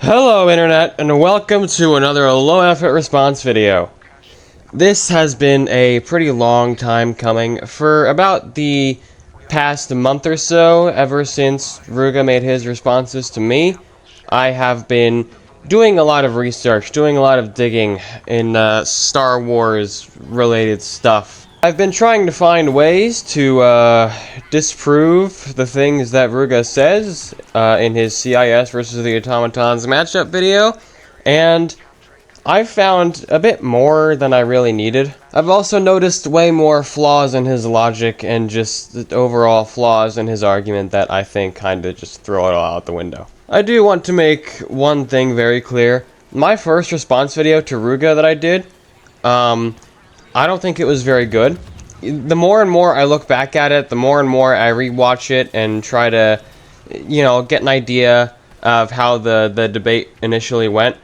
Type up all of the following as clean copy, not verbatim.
Hello Internet, and welcome to another low-effort response video. This has been a pretty long time coming. For about the past month or so, ever since Rouga made his responses to me, I have been doing a lot of research, doing a lot of digging in Star Wars related stuff. I've been trying to find ways to disprove the things that Rouga says in his CIS versus the Automatons matchup video, and I've found a bit more than I really needed. I've also noticed way more flaws in his logic and just overall flaws in his argument that I think kind of just throw it all out the window. I do want to make one thing very clear. My first response video to Rouga that I did, I don't think it was very good. The more and more I look back at it, the more and more I rewatch it and try to, get an idea of how the debate initially went.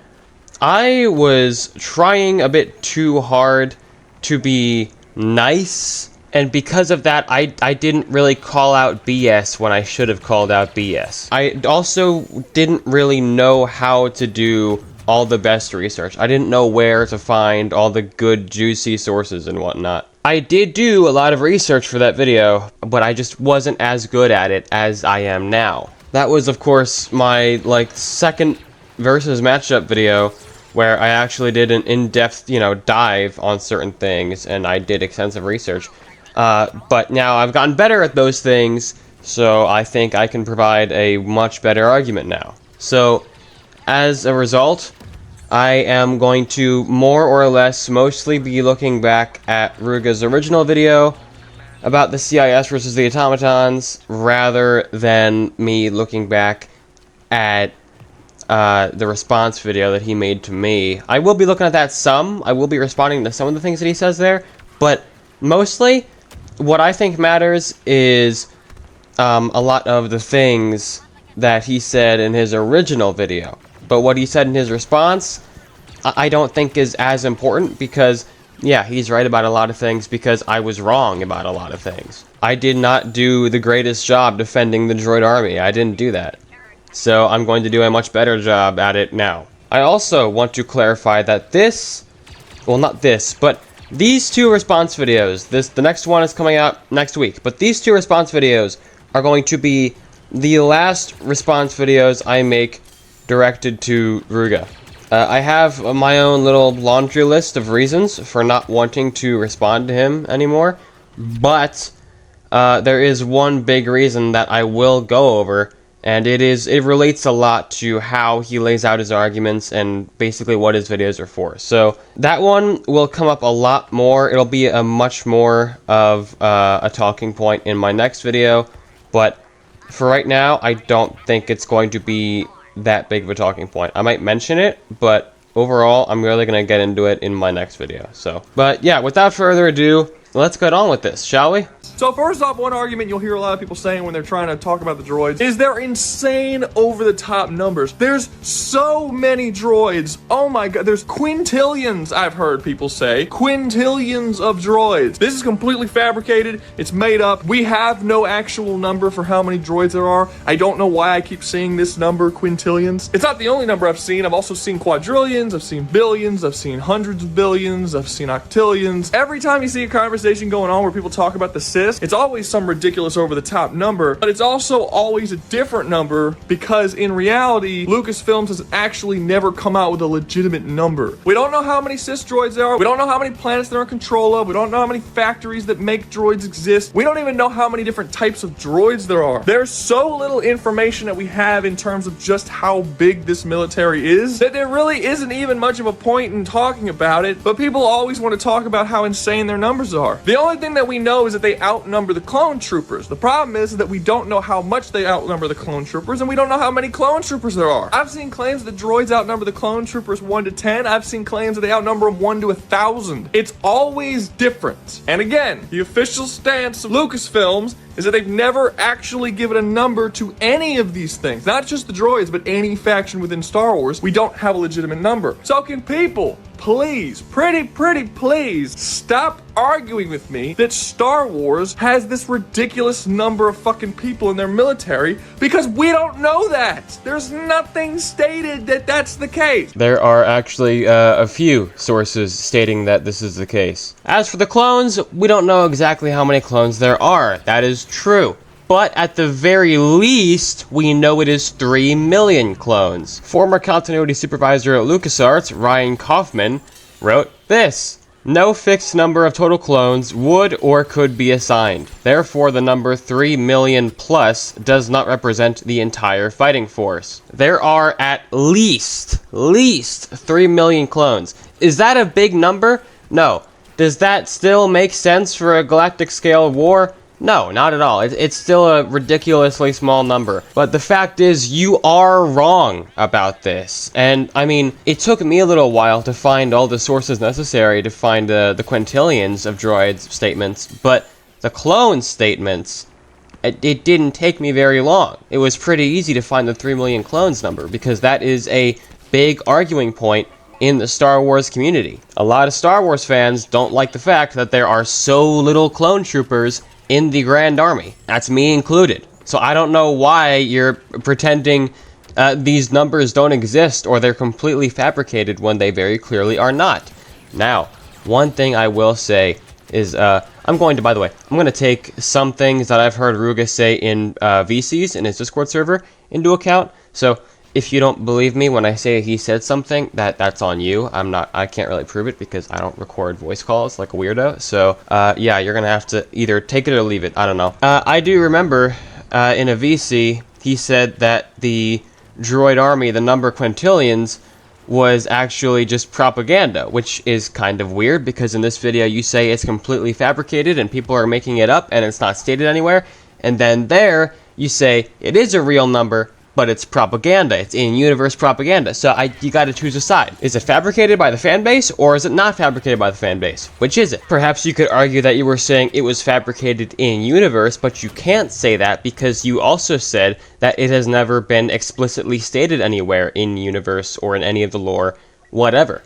I was trying a bit too hard to be nice, and because of that, I didn't really call out BS when I should have called out BS. I also didn't really know how to do all the best research. I didn't know where to find all the good, juicy sources and whatnot. I did do a lot of research for that video, but I just wasn't as good at it as I am now. That was, of course, my, second versus matchup video, where I actually did an in-depth, dive on certain things, and I did extensive research. But now I've gotten better at those things, so I think I can provide a much better argument now. So, as a result, I am going to more or less mostly be looking back at Rouga's original video about the CIS versus the Automatons, rather than me looking back at the response video that he made to me. I will be looking at that some. I will be responding to some of the things that he says there, but mostly, what I think matters is a lot of the things that he said in his original video. But what he said in his response, I don't think is as important because, yeah, he's right about a lot of things because I was wrong about a lot of things. I did not do the greatest job defending the droid army. I didn't do that. So I'm going to do a much better job at it now. I also want to clarify that not this, but these two response videos, the next one is coming out next week, but these two response videos are going to be the last response videos I make directed to Rouga. I have my own little laundry list of reasons for not wanting to respond to him anymore, but there is one big reason that I will go over, and it relates a lot to how he lays out his arguments and basically what his videos are for. So that one will come up a lot more. It'll be a much more of a talking point in my next video, but for right now, I don't think it's going to be that big of a talking point. I might mention it, but overall, I'm really going to get into it in my next video. But yeah, without further ado, let's get on with this, shall we? So first off, one argument you'll hear a lot of people saying when they're trying to talk about the droids is they're insane over-the-top numbers. There's so many droids. Oh my god, there's quintillions, I've heard people say. Quintillions of droids. This is completely fabricated. It's made up. We have no actual number for how many droids there are. I don't know why I keep seeing this number, quintillions. It's not the only number I've seen. I've also seen quadrillions, I've seen billions, I've seen hundreds of billions, I've seen octillions. Every time you see a conversation going on where people talk about the CIS, it's always some ridiculous over-the-top number, but it's also always a different number because in reality, Lucasfilms has actually never come out with a legitimate number. We don't know how many CIS droids there are. We don't know how many planets they're in control of. We don't know how many factories that make droids exist. We don't even know how many different types of droids there are. There's so little information that we have in terms of just how big this military is that there really isn't even much of a point in talking about it, but people always want to talk about how insane their numbers are. The only thing that we know is that they outnumber the clone troopers. The problem is that we don't know how much they outnumber the clone troopers, and we don't know how many clone troopers there are. I've seen claims that the droids outnumber the clone troopers 1 to 10. I've seen claims that they outnumber them 1 to 1,000. It's always different. And again, the official stance of Lucasfilms is that they've never actually given a number to any of these things. Not just the droids, but any faction within Star Wars. We don't have a legitimate number. So can people please, pretty please, stop arguing with me that Star Wars has this ridiculous number of fucking people in their military, because we don't know that. There's nothing stated that that's the case. There are actually a few sources stating that this is the case. As for the clones, we don't know exactly how many clones there are. That is true. But at the very least, we know it is 3 million clones. Former continuity supervisor at LucasArts, Ryan Kaufman, wrote this: "No fixed number of total clones would or could be assigned. Therefore, the number 3 million plus does not represent the entire fighting force. There are at least 3 million clones." Is that a big number? No. Does that still make sense for a galactic scale war? No, not at all. It's still a ridiculously small number. But the fact is, you are wrong about this. And, I mean, it took me a little while to find all the sources necessary to find the quintillions of droids statements, but the clone statements, it didn't take me very long. It was pretty easy to find the 3 million clones number, because that is a big arguing point in the Star Wars community. A lot of Star Wars fans don't like the fact that there are so little clone troopers in the Grand Army. That's me included. So I don't know why you're pretending these numbers don't exist, or they're completely fabricated when they very clearly are not. Now, one thing I will say is, I'm going to take some things that I've heard Rouga say in VCs in his Discord server into account. So if you don't believe me when I say he said something, that's on you. I can't really prove it because I don't record voice calls like a weirdo. So, yeah, you're gonna have to either take it or leave it. I don't know. I do remember, in a VC, he said that the droid army, the number quintillions, was actually just propaganda, which is kind of weird because in this video you say it's completely fabricated and people are making it up and it's not stated anywhere. And then there, you say it is a real number, but it's propaganda. It's in-universe propaganda. So you gotta choose a side. Is it fabricated by the fan base, or is it not fabricated by the fan base? Which is it? Perhaps you could argue that you were saying it was fabricated in-universe, but you can't say that because you also said that it has never been explicitly stated anywhere in-universe or in any of the lore, whatever.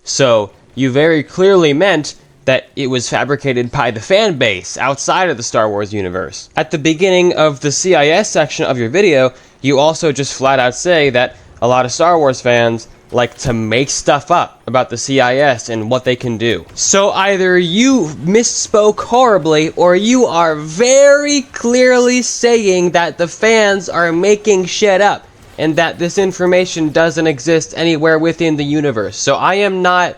So you very clearly meant that it was fabricated by the fan base outside of the Star Wars universe. At the beginning of the CIS section of your video, you also just flat out say that a lot of Star Wars fans like to make stuff up about the CIS and what they can do. So either you misspoke horribly, or you are very clearly saying that the fans are making shit up and that this information doesn't exist anywhere within the universe. So I am not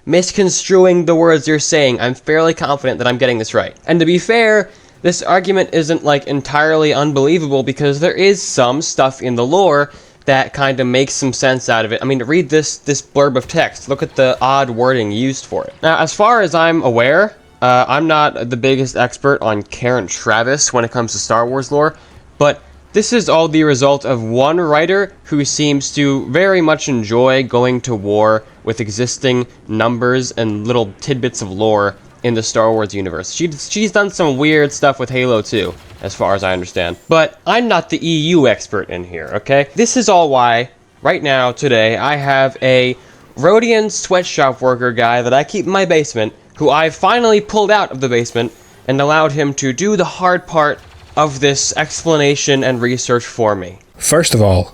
misconstruing the words you're saying. I'm fairly confident that I'm getting this right. And to be fair, this argument isn't like entirely unbelievable because there is some stuff in the lore that kind of makes some sense out of it. I mean, read this blurb of text. Look at the odd wording used for it. Now, as far as I'm aware, I'm not the biggest expert on Karen Travis when it comes to Star Wars lore, but this is all the result of one writer who seems to very much enjoy going to war with existing numbers and little tidbits of lore in the Star Wars universe. She's done some weird stuff with Halo 2, as far as I understand. But I'm not the EU expert in here, okay? This is all why, right now, today, I have a Rhodian sweatshop worker guy that I keep in my basement, who I finally pulled out of the basement and allowed him to do the hard part of this explanation and research for me. First of all,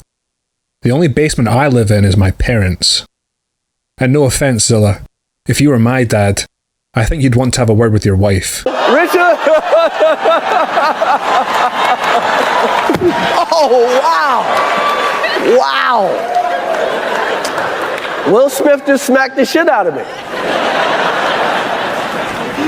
the only basement I live in is my parents'. And no offense, Zilla, if you were my dad, I think you'd want to have a word with your wife. Richard! Oh, wow! Wow! Will Smith just smacked the shit out of me.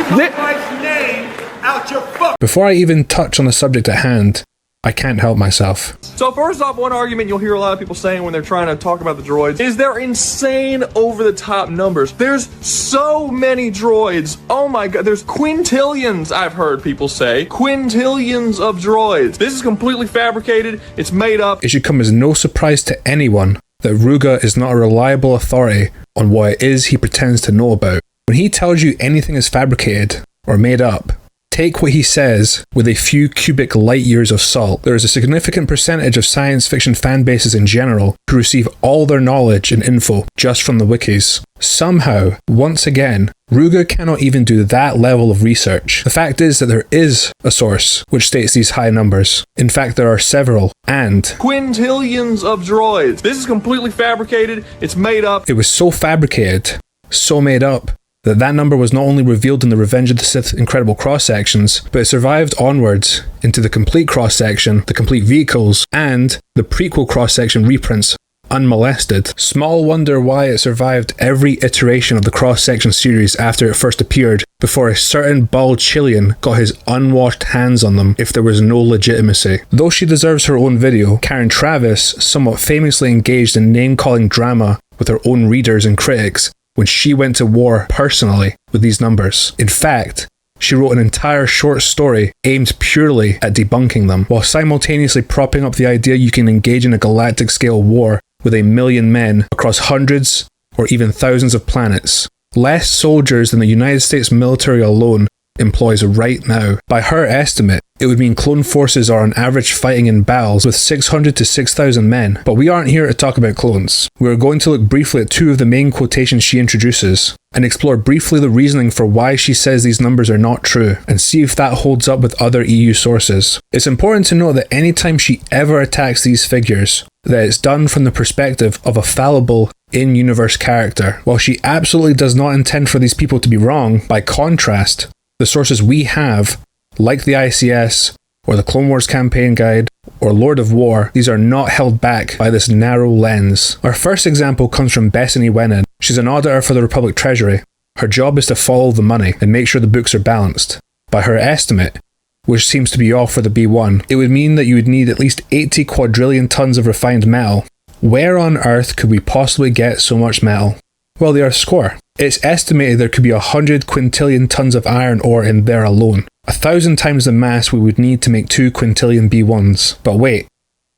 Keep my wife's name out your fuck. Before I even touch on the subject at hand, I can't help myself. So first off, one argument you'll hear a lot of people saying when they're trying to talk about the droids is they're insane over-the-top numbers. There's so many droids. Oh my god, there's quintillions, I've heard people say. Quintillions of droids. This is completely fabricated. It's made up. It should come as no surprise to anyone that Rouga is not a reliable authority on what it is he pretends to know about. When he tells you anything is fabricated or made up, Take what he says with a few cubic light years of salt. There is a significant percentage of science fiction fan bases in general who receive all their knowledge and info just from the wikis. Somehow, once again, Rouga cannot even do that level of research. The fact is that there is a source which states these high numbers. In fact, there are several, and quintillions of droids. This is completely fabricated. It's made up. it was so fabricated, so made up, that number was not only revealed in the Revenge of the Sith incredible cross-sections, but it survived onwards into the complete cross-section, the complete vehicles, and the prequel cross-section reprints unmolested. Small wonder why it survived every iteration of the cross-section series after it first appeared, before a certain bald Chilean got his unwashed hands on them if there was no legitimacy. Though she deserves her own video, Karen Travis somewhat famously engaged in name-calling drama with her own readers and critics when she went to war personally with these numbers. In fact, she wrote an entire short story aimed purely at debunking them, while simultaneously propping up the idea you can engage in a galactic scale war with 1 million men across hundreds or even thousands of planets. Less soldiers than the United States military alone employs right now. By her estimate, it would mean clone forces are on average fighting in battles with 600 to 6,000 men. But we aren't here to talk about clones. We are going to look briefly at two of the main quotations she introduces, and explore briefly the reasoning for why she says these numbers are not true, and see if that holds up with other EU sources. It's important to note that anytime she ever attacks these figures, that it's done from the perspective of a fallible, in-universe character. While she absolutely does not intend for these people to be wrong, by contrast, the sources we have, like the ICS, or the Clone Wars Campaign Guide, or Lord of War, these are not held back by this narrow lens. Our first example comes from Bethany Wenin. She's an auditor for the Republic Treasury. Her job is to follow the money and make sure the books are balanced. By her estimate, which seems to be off for the B1, it would mean that you would need at least 80 quadrillion tons of refined metal. Where on earth could we possibly get so much metal? Well, the Earth's core. It's estimated there could be 100 quintillion tons of iron ore in there alone. 1,000 times the mass we would need to make 2 quintillion B1s. But wait,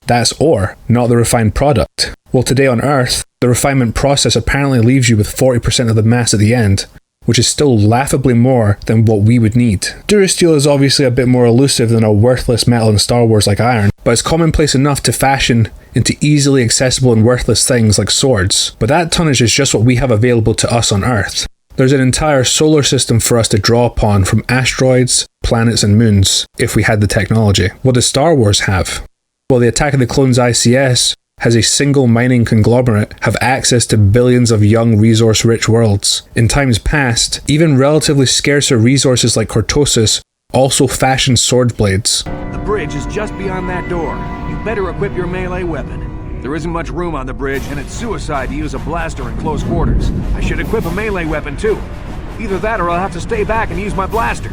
that's ore, not the refined product. Well, today on Earth, the refinement process apparently leaves you with 40% of the mass at the end, which is still laughably more than what we would need. Durasteel is obviously a bit more elusive than a worthless metal in Star Wars like iron, but it's commonplace enough to fashion into easily accessible and worthless things like swords. But that tonnage is just what we have available to us on Earth. There's an entire solar system for us to draw upon from asteroids, planets and moons, if we had the technology. What does Star Wars have? Well, the Attack of the Clones ICS has a single mining conglomerate have access to billions of young resource-rich worlds. In times past, even relatively scarcer resources like cortosis also fashioned sword blades. The bridge is just beyond that door. You better equip your melee weapon. There isn't much room on the bridge, and it's suicide to use a blaster in close quarters. I should equip a melee weapon too. Either that or I'll have to stay back and use my blaster.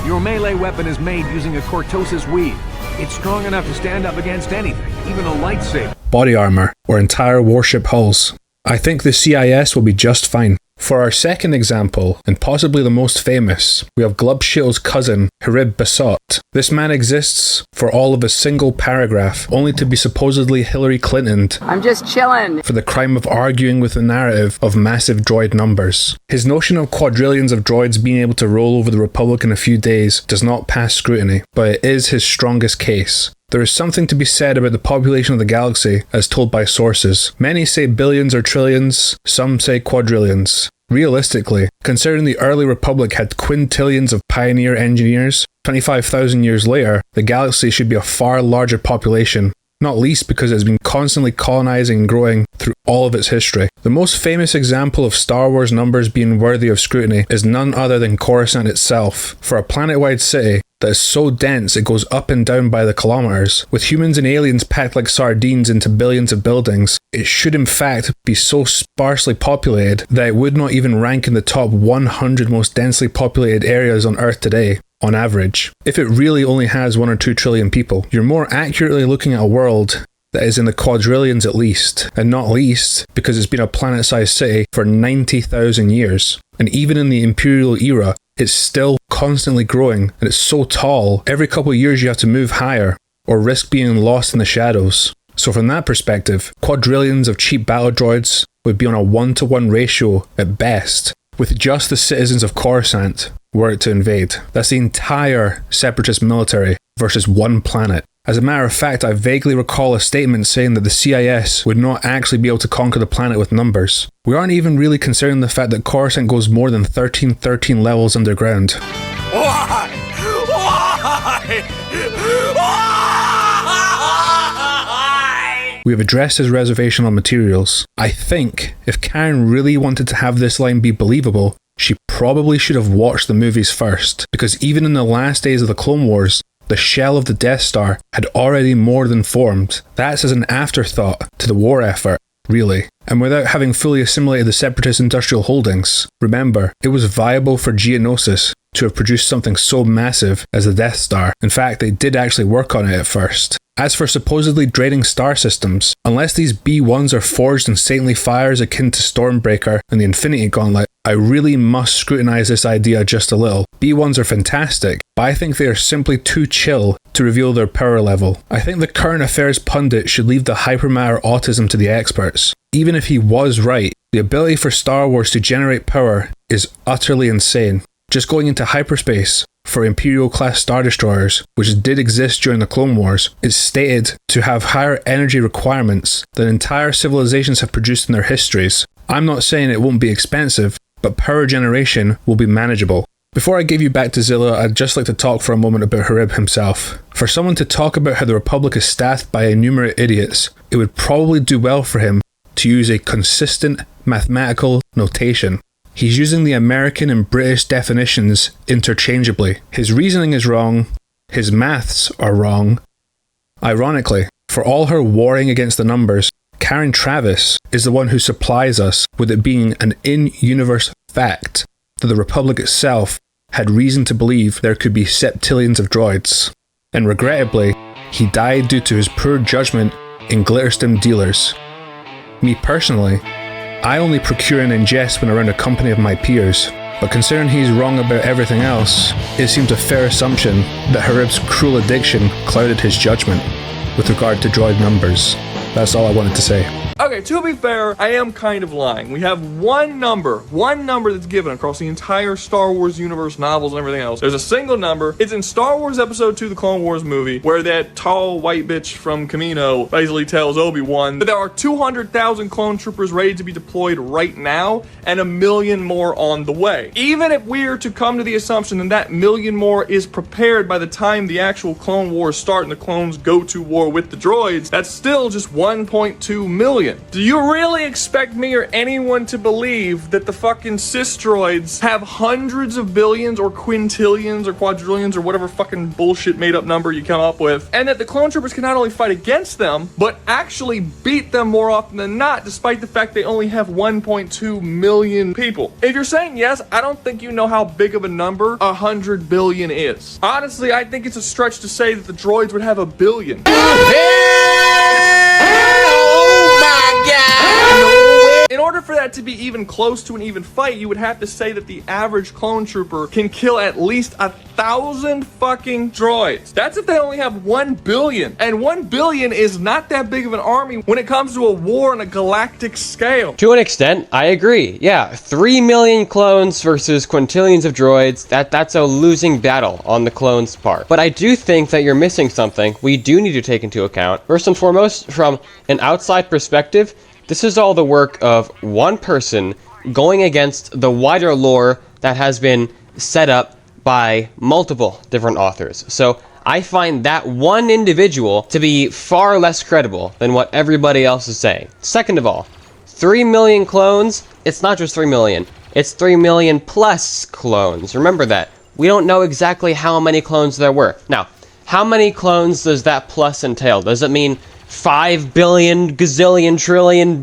Your melee weapon is made using a cortosis weave. It's strong enough to stand up against anything, even a lightsaber. Body armor, or entire warship hulls. I think the CIS will be just fine. For our second example, and possibly the most famous, we have Glubshield's cousin, Harib Basot. This man exists for all of a single paragraph, only to be supposedly Hillary Clinton'd. I'm just chillin'. For the crime of arguing with the narrative of massive droid numbers. His notion of quadrillions of droids being able to roll over the Republic in a few days does not pass scrutiny, but it is his strongest case. There is something to be said about the population of the galaxy as told by sources. Many say billions or trillions, some say quadrillions. Realistically, considering the early Republic had quintillions of pioneer engineers, 25,000 years later, the galaxy should be a far larger population, not least because it has been constantly colonizing and growing through all of its history. The most famous example of Star Wars numbers being worthy of scrutiny is none other than Coruscant itself. For a planet-wide city that is so dense it goes up and down by the kilometers, with humans and aliens packed like sardines into billions of buildings, it should in fact be so sparsely populated that it would not even rank in the top 100 most densely populated areas on Earth today, on average. If it really only has 1 or 2 trillion people, you're more accurately looking at a world that is in the quadrillions at least, and not least because it's been a planet-sized city for 90,000 years. And even in the Imperial era, it's still constantly growing, and it's so tall, every couple of years you have to move higher, or risk being lost in the shadows. So from that perspective, quadrillions of cheap battle droids would be on a 1-to-1 ratio at best with just the citizens of Coruscant were it to invade. That's the entire Separatist military versus one planet. As a matter of fact, I vaguely recall a statement saying that the CIS would not actually be able to conquer the planet with numbers. We aren't even really considering the fact that Coruscant goes more than 13 levels underground. Why? We have addressed his reservation on materials. I think if Karen really wanted to have this line be believable, she probably should have watched the movies first, because even in the last days of the Clone Wars, the shell of the Death Star had already more than formed. That's as an afterthought to the war effort, really. And without having fully assimilated the Separatist industrial holdings, remember, it was viable for Geonosis to have produced something so massive as the Death Star. In fact, they did actually work on it at first. As for supposedly draining star systems, unless these B1s are forged in saintly fires akin to Stormbreaker and the Infinity Gauntlet, I really must scrutinize this idea just a little. B1s are fantastic, but I think they are simply too chill to reveal their power level. I think the current affairs pundit should leave the hypermatter autism to the experts. Even if he was right, the ability for Star Wars to generate power is utterly insane. Just going into hyperspace for Imperial-class Star Destroyers, which did exist during the Clone Wars, is stated to have higher energy requirements than entire civilizations have produced in their histories. I'm not saying it won't be expensive, but power generation will be manageable. Before I give you back to Zilla, I'd just like to talk for a moment about Harib himself. For someone to talk about how the Republic is staffed by innumerate idiots, it would probably do well for him to use a consistent mathematical notation. He's using the American and British definitions interchangeably. His reasoning is wrong, his maths are wrong. Ironically, for all her warring against the numbers, Karen Travis is the one who supplies us with it being an in-universe fact that the Republic itself had reason to believe there could be septillions of droids. And regrettably, he died due to his poor judgment in glitterstim dealers. Me personally, I only procure and ingest when around a company of my peers, but considering he's wrong about everything else, it seems a fair assumption that Harib's cruel addiction clouded his judgment with regard to droid numbers. That's all I wanted to say. Okay, to be fair, I am kind of lying. We have one number that's given across the entire Star Wars universe, novels, and everything else. There's a single number. It's in Star Wars Episode 2, the Clone Wars movie, where that tall white bitch from Kamino basically tells Obi-Wan that there are 200,000 clone troopers ready to be deployed right now, and 1 million more on the way. Even if we're to come to the assumption that that 1 million more is prepared by the time the actual Clone Wars start and the clones go to war with the droids, that's still just 1.2 million. Do you really expect me or anyone to believe that the fucking cis droids have hundreds of billions or quintillions or quadrillions or whatever fucking bullshit made up number you come up with, and that the clone troopers can not only fight against them, but actually beat them more often than not, despite the fact they only have 1.2 million people? If you're saying yes, I don't think you know how big of a number 100 billion is. Honestly, I think it's a stretch to say that the droids would have 1 billion. In order for that to be even close to an even fight, you would have to say that the average clone trooper can kill at least 1,000 fucking droids. That's if they only have 1 billion. And 1 billion is not that big of an army when it comes to a war on a galactic scale. To an extent, I agree. Yeah, 3 million clones versus quintillions of droids, that's a losing battle on the clones' part. But I do think that you're missing something we do need to take into account. First and foremost, from an outside perspective, this is all the work of one person going against the wider lore that has been set up by multiple different authors. So I find that one individual to be far less credible than what everybody else is saying. Second of all, 3 million clones, it's not just 3 million, it's 3 million plus clones. Remember that. We don't know exactly how many clones there were. Now, how many clones does that plus entail? Does it mean 5 billion, gazillion, trillion,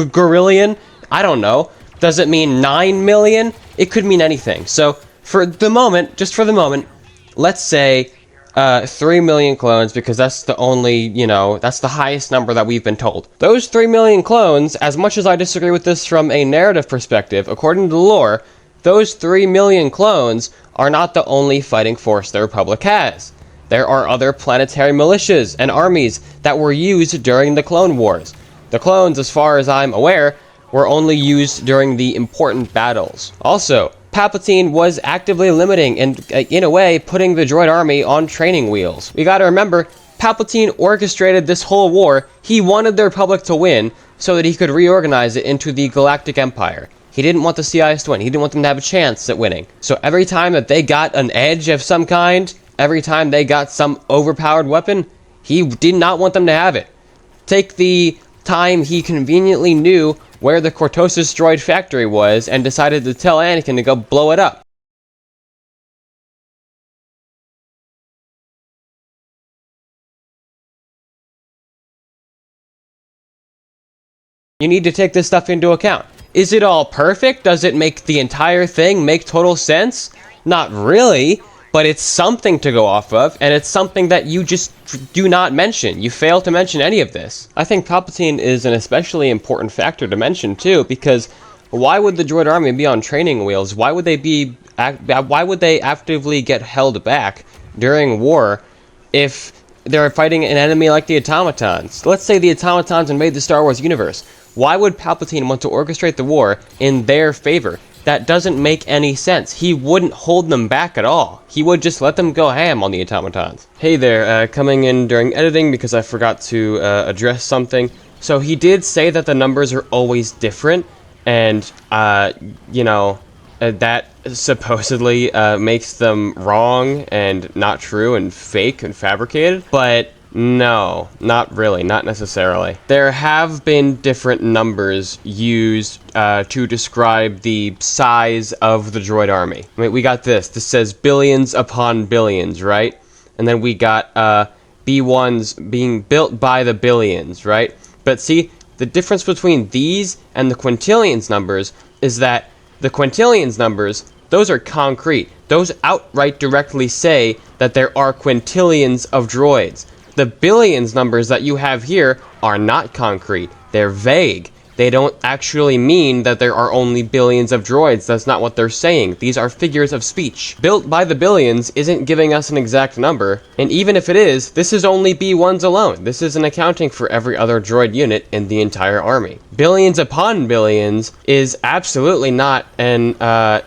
gorillion? I don't know. Does it mean 9 million? It could mean anything. So, for the moment, just for the moment, let's say 3 million clones, because that's the only, that's the highest number that we've been told. Those 3 million clones, as much as I disagree with this from a narrative perspective, according to the lore, those 3 million clones are not the only fighting force the Republic has. There are other planetary militias and armies that were used during the Clone Wars. The clones, as far as I'm aware, were only used during the important battles. Also, Palpatine was actively limiting and, in a way, putting the droid army on training wheels. We gotta remember, Palpatine orchestrated this whole war. He wanted the Republic to win so that he could reorganize it into the Galactic Empire. He didn't want the CIS to win. He didn't want them to have a chance at winning. So every time that they got an edge of some kind, every time they got some overpowered weapon, he did not want them to have it. Take the time he conveniently knew where the Cortosis droid factory was and decided to tell Anakin to go blow it up. You need to take this stuff into account. Is it all perfect? Does it make the entire thing make total sense? Not really, but it's something to go off of, and it's something that you just do not mention. You fail to mention any of this. I think Palpatine is an especially important factor to mention too, because why would the droid army be on training wheels? Why would they actively get held back during war if they're fighting an enemy like the Automatons? Let's say the Automatons invade the Star Wars universe. Why would Palpatine want to orchestrate the war in their favor? That doesn't make any sense. He wouldn't hold them back at all. He would just let them go ham on the Automatons. Hey there, coming in during editing because I forgot to address something. So he did say that the numbers are always different, and, you know, that supposedly makes them wrong and not true and fake and fabricated, but no, not really, not necessarily. There have been different numbers used to describe the size of the droid army. I mean, we got this. This says billions upon billions, right? And then we got B1s being built by the billions, right? But see, the difference between these and the quintillions numbers is that the quintillions numbers, those are concrete. Those outright directly say that there are quintillions of droids. The billions numbers that you have here are not concrete. They're vague. They don't actually mean that there are only billions of droids. That's not what they're saying. These are figures of speech. Built by the billions isn't giving us an exact number, and even if it is, this is only B1s alone. This isn't accounting for every other droid unit in the entire army. Billions upon billions is absolutely not an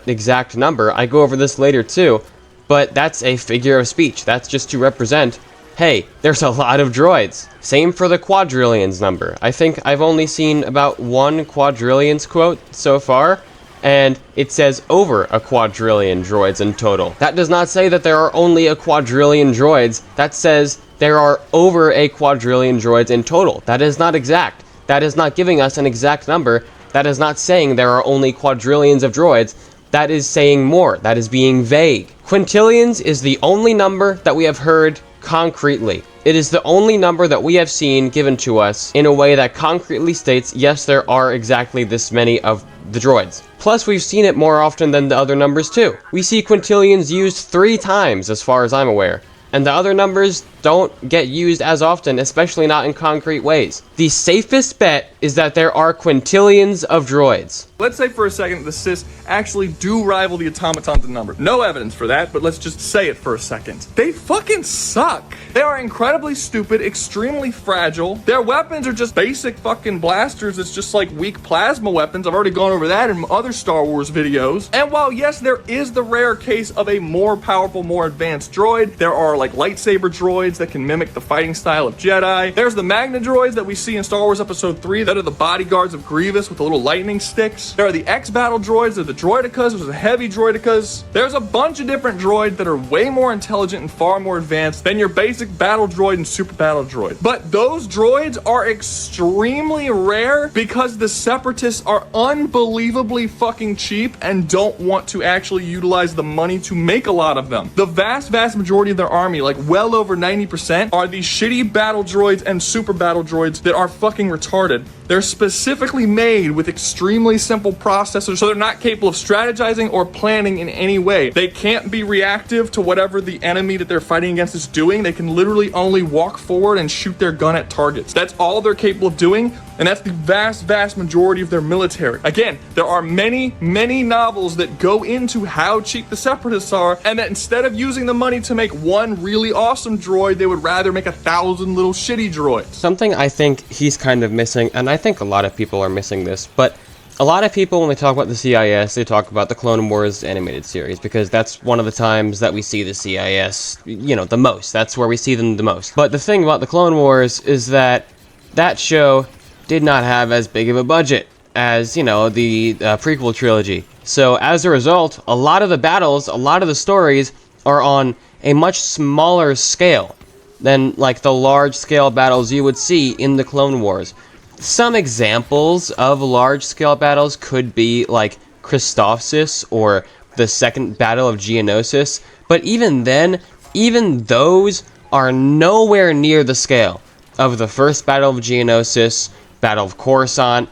exact number. I go over this later too, but that's a figure of speech. That's just to represent, hey, there's a lot of droids. Same for the quadrillions number. I think I've only seen about one quadrillions quote so far, and it says over a quadrillion droids in total. That does not say that there are only a quadrillion droids. That says there are over a quadrillion droids in total. That is not exact. That is not giving us an exact number. That is not saying there are only quadrillions of droids. That is saying more. That is being vague. Quintillions is the only number that we have heard concretely. It is the only number that we have seen given to us in a way that concretely states, yes, there are exactly this many of the droids. Plus, we've seen it more often than the other numbers too. We see quintillions used 3 times as far as I'm aware, and the other numbers don't get used as often, especially not in concrete ways. The safest bet is that there are quintillions of droids. Let's say for a second the CIS actually do rival the Automatons in number. No evidence for that, but let's just say it for a second. They fucking suck. They are incredibly stupid, extremely fragile. Their weapons are just basic fucking blasters. It's just like weak plasma weapons. I've already gone over that in other Star Wars videos. And while yes, there is the rare case of a more powerful, more advanced droid, there are like lightsaber droids that can mimic the fighting style of Jedi. There's the Magna droids that we see in Star Wars Episode 3 that are the bodyguards of Grievous with the little lightning sticks. There are the X-Battle droids, there are the Droidicas, which are the heavy Droidicas. There's a bunch of different droids that are way more intelligent and far more advanced than your basic battle droid and super battle droid. But those droids are extremely rare because the Separatists are unbelievably fucking cheap and don't want to actually utilize the money to make a lot of them. The vast majority of their army, like well over 90%, are these shitty battle droids and super battle droids that are fucking retarded. They're specifically made with extremely simple processors, so they're not capable of strategizing or planning in any way. They can't be reactive to whatever the enemy that they're fighting against is doing. They can literally only walk forward and shoot their gun at targets. That's all they're capable of doing, and that's the vast majority of their military. Again, there are many novels that go into how cheap the Separatists are, and that instead of using the money to make one really awesome droid, they would rather make 1,000 little shitty droids. Something I think he's kind of missing, and I think a lot of people are missing this, but A lot of people, when they talk about the CIS, they talk about the Clone Wars animated series, because that's one of the times that we see the CIS, you know, the most. That's where we see them the most. But the thing about the Clone Wars is that that show did not have as big of a budget as, you know, the prequel trilogy. So as a result, a lot of the battles, a lot of the stories are on a much smaller scale than, like, the large-scale battles you would see in the Clone Wars. Some examples of large-scale battles could be, like, Christophsis or the Second Battle of Geonosis, but even then, even those are nowhere near the scale of the First Battle of Geonosis, Battle of Coruscant,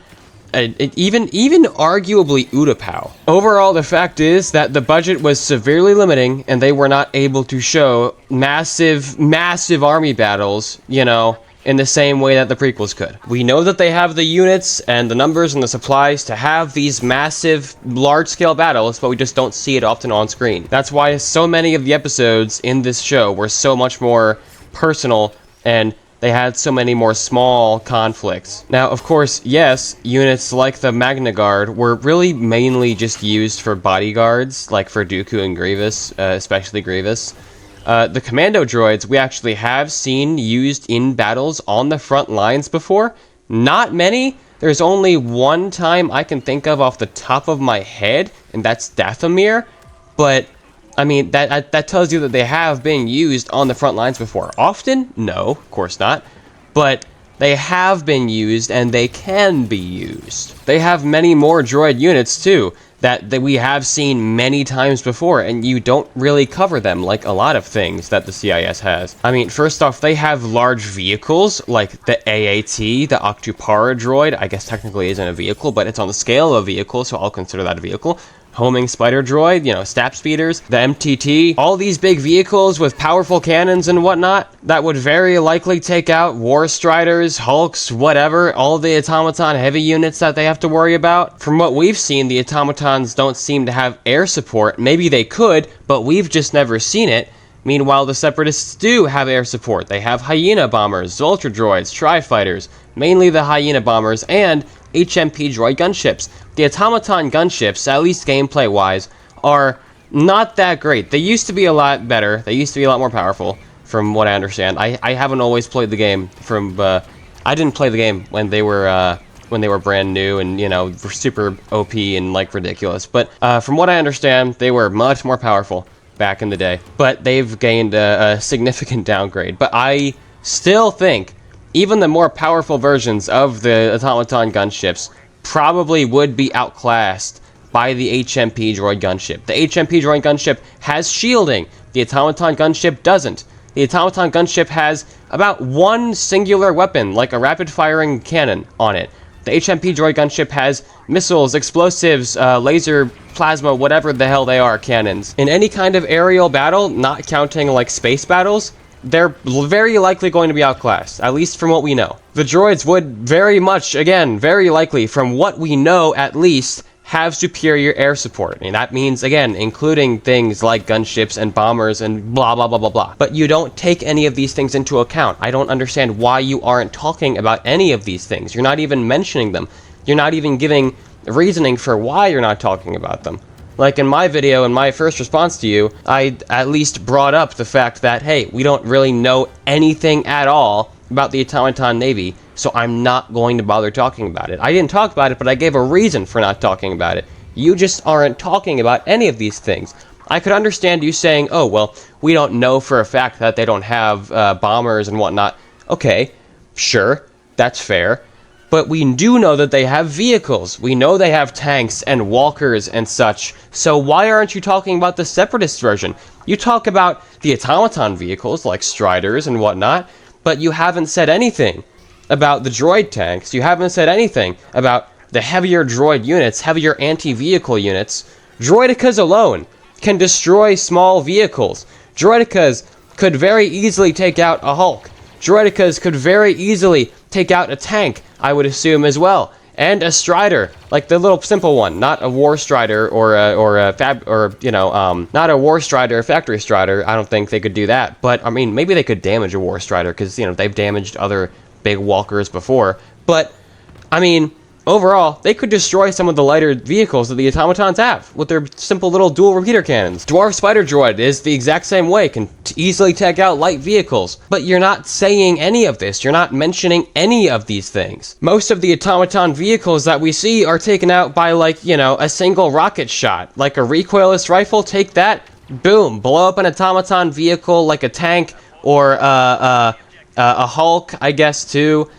even arguably Utapau. Overall, the fact is that the budget was severely limiting, and they were not able to show massive army battles, you know, in the same way that the prequels could. We know that they have the units and the numbers and the supplies to have these massive, large-scale battles, but we just don't see it often on screen. That's why so many of the episodes in this show were so much more personal, and they had so many more small conflicts. Now, of course, yes, units like the Magna Guard were really mainly just used for bodyguards, like for Dooku and Grievous, especially Grievous. The commando droids we actually have seen used in battles on the front lines before. Not many. There's only one time I can think of off the top of my head, and that's Dathomir. But, I mean, that tells you that they have been used on the front lines before. Often? No, of course not. But they have been used, and they can be used. They have many more droid units, too, that we have seen many times before, and you don't really cover them like a lot of things that the CIS has. I mean, first off, they have large vehicles, like the AAT, the Octupara droid. I guess technically isn't a vehicle, but it's on the scale of a vehicle, so I'll consider that a vehicle. Homing spider droid, you know, stap speeders, the MTT, all these big vehicles with powerful cannons and whatnot that would very likely take out War Striders, Hulks, whatever, all the Automaton heavy units that they have to worry about. From what we've seen, the Automatons don't seem to have air support. Maybe they could, but we've just never seen it. Meanwhile, the Separatists do have air support. They have Hyena bombers, Zultra droids, Tri-fighters, mainly the Hyena bombers, and HMP droid gunships. The Automaton gunships, at least gameplay-wise, are not that great. They used to be a lot better. They used to be a lot more powerful, from what I understand. I haven't always played the game from... I didn't play the game when they were brand new and, you know, super OP and, like, ridiculous. But from what I understand, they were much more powerful back in the day. But they've gained a significant downgrade. But I still think even the more powerful versions of the Automaton gunships probably would be outclassed by the HMP droid gunship. The HMP droid gunship has shielding. The Automaton gunship doesn't. The Automaton gunship has about one singular weapon, like a rapid-firing cannon, on it. The HMP droid gunship has missiles, explosives, laser, plasma, whatever the hell they are, cannons. In any kind of aerial battle, not counting like space battles, they're very likely going to be outclassed, at least from what we know. The droids would very much, again, very likely, from what we know at least, have superior air support. And that means, again, including things like gunships and bombers and blah, blah, blah, blah, blah. But you don't take any of these things into account. I don't understand why you aren't talking about any of these things. You're not even mentioning them. You're not even giving reasoning for why you're not talking about them. Like in my video, in my first response to you, I at least brought up the fact that, hey, we don't really know anything at all about the Automaton Navy, so I'm not going to bother talking about it. I didn't talk about it, but I gave a reason for not talking about it. You just aren't talking about any of these things. I could understand you saying, oh, well, we don't know for a fact that they don't have bombers and whatnot. Okay, sure, that's fair. But we do know that they have vehicles. We know they have tanks and walkers and such. So why aren't you talking about the Separatist version? You talk about the Automaton vehicles, like Striders and whatnot, but you haven't said anything about the droid tanks. You haven't said anything about the heavier droid units, heavier anti-vehicle units. Droidekas alone can destroy small vehicles. Droidekas could very easily take out a Hulk. Droidekas could very easily take out a tank, I would assume, as well. And a Strider, like the little simple one, not a War Strider not a War Strider or Factory Strider. I don't think they could do that. But, I mean, maybe they could damage a War Strider, because, you know, they've damaged other big walkers before. But, I mean, Overall, they could destroy some of the lighter vehicles that the automatons have with their simple little dual repeater cannons. Dwarf Spider Droid is the exact same way, can easily take out light vehicles. But you're not saying any of this. You're not mentioning any of these things. Most of the automaton vehicles that we see are taken out by, like, you know, a single rocket shot. Like a recoilless rifle, take that, boom, blow up an automaton vehicle like a tank or a Hulk, I guess, too.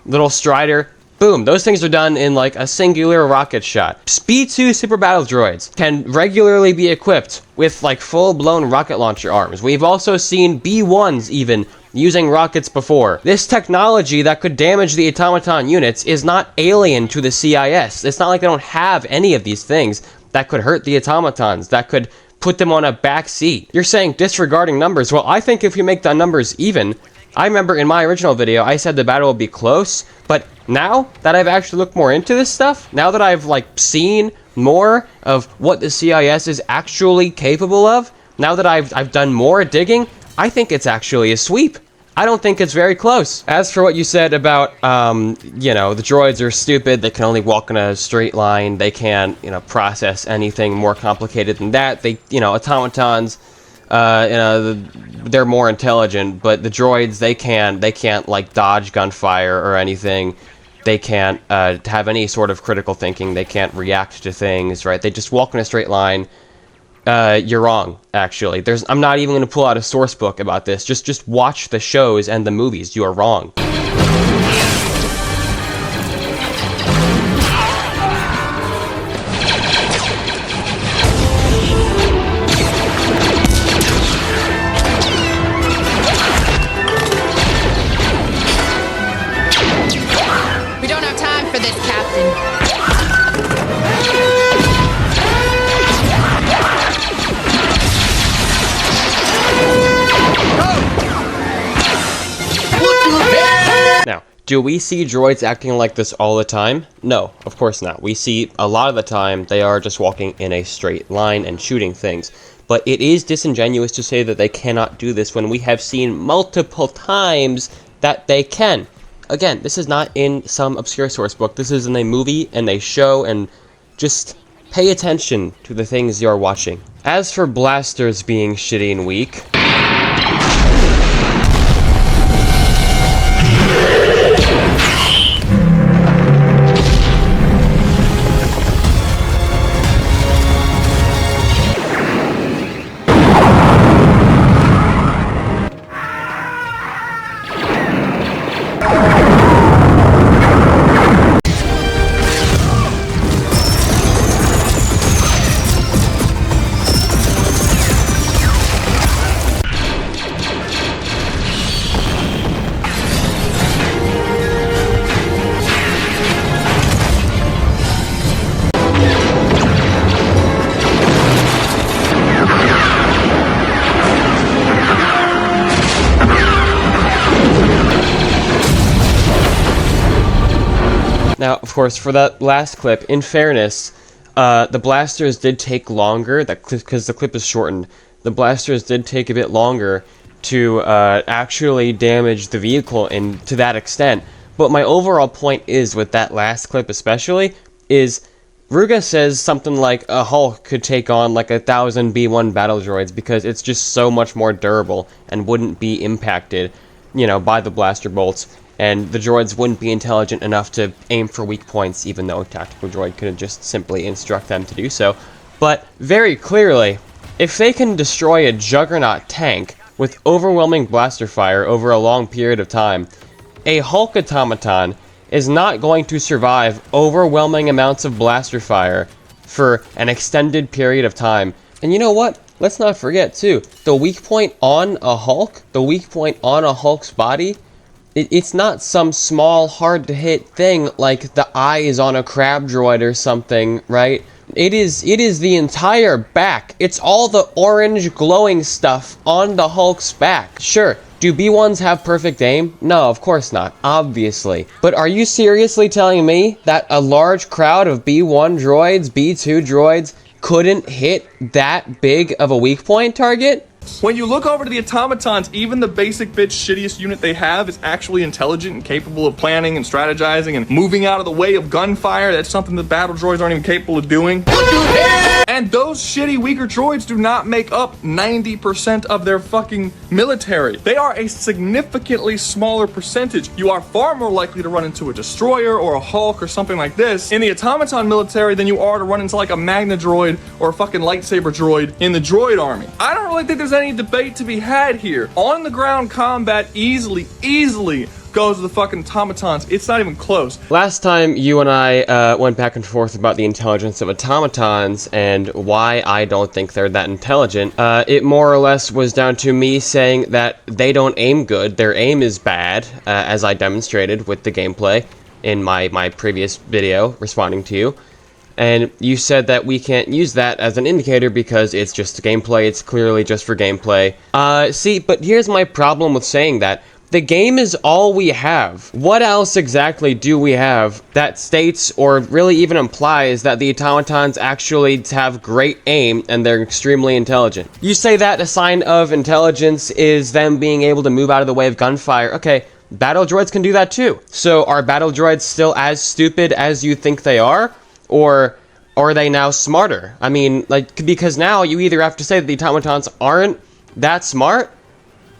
Little Strider. Boom, those things are done in like a singular rocket shot. B2 super battle droids can regularly be equipped with like full-blown rocket launcher arms. We've also seen B1s even using rockets before. This technology that could damage the automaton units is not alien to the CIS. It's not like they don't have any of these things that could hurt the automatons, that could put them on a back seat. You're saying disregarding numbers. Well, I think if you make the numbers even, I remember in my original video, I said the battle will be close, but now that I've actually looked more into this stuff, now that I've like seen more of what the CIS is actually capable of, now that I've done more digging, I think it's actually a sweep. I don't think it's very close. As for what you said about, you know, the droids are stupid, they can only walk in a straight line, they can't, you know, process anything more complicated than that. They, you know, automatons, you know, they're more intelligent, but the droids, they can't like dodge gunfire or anything. They can't have any sort of critical thinking. They can't react to things, right? They just walk in a straight line. You're wrong, actually. I'm not even going to pull out a source book about this. Just watch the shows and the movies. You are wrong. We don't have time for this, Captain. Now, do we see droids acting like this all the time? No, of course not. We see a lot of the time they are just walking in a straight line and shooting things. But it is disingenuous to say that they cannot do this when we have seen multiple times that they can. Again, this is not in some obscure source book. This is in a movie and a show, and just pay attention to the things you're watching. As for blasters being shitty and weak, now, of course, for that last clip, in fairness, the blasters did take longer, because the clip is shortened. The blasters did take a bit longer to actually damage the vehicle to that extent. But my overall point is, with that last clip especially, is Rouga says something like a Hulk could take on like 1,000 B1 battle droids because it's just so much more durable and wouldn't be impacted, you know, by the blaster bolts. And the droids wouldn't be intelligent enough to aim for weak points, even though a tactical droid could just simply instruct them to do so. But very clearly, if they can destroy a juggernaut tank with overwhelming blaster fire over a long period of time, a Hulk automaton is not going to survive overwhelming amounts of blaster fire for an extended period of time. And you know what? Let's not forget, too, the weak point on a Hulk, the weak point on a Hulk's body, it's not some small, hard-to-hit thing like the eyes on a crab droid or something, right? It is the entire back. It's all the orange glowing stuff on the Hulk's back. Sure, do B1s have perfect aim? No, of course not, obviously. But are you seriously telling me that a large crowd of B1 droids, B2 droids, couldn't hit that big of a weak point target? When you look over to the automatons, even the basic bitch shittiest unit they have is actually intelligent and capable of planning and strategizing and moving out of the way of gunfire. That's something that battle droids aren't even capable of doing. And those shitty weaker droids do not make up 90% of their fucking military. They are a significantly smaller percentage. You are far more likely to run into a destroyer or a Hulk or something like this in the automaton military than you are to run into like a Magna droid or a fucking lightsaber droid in the droid army. I don't really think there's any debate to be had here. On the ground combat easily goes to the fucking automatons. It's not even close. Last time you and I went back and forth about the intelligence of automatons and why I don't think they're that intelligent. It more or less was down to me saying that they don't aim good. Their aim is bad, as I demonstrated with the gameplay in my previous video responding to you. And you said that we can't use that as an indicator because it's just gameplay, it's clearly just for gameplay. See, but here's my problem with saying that. The game is all we have. What else exactly do we have that states or really even implies that the automatons actually have great aim and they're extremely intelligent? You say that a sign of intelligence is them being able to move out of the way of gunfire. Okay, battle droids can do that too. So are battle droids still as stupid as you think they are? Or are they now smarter? I mean, like, because now you either have to say that the automatons aren't that smart,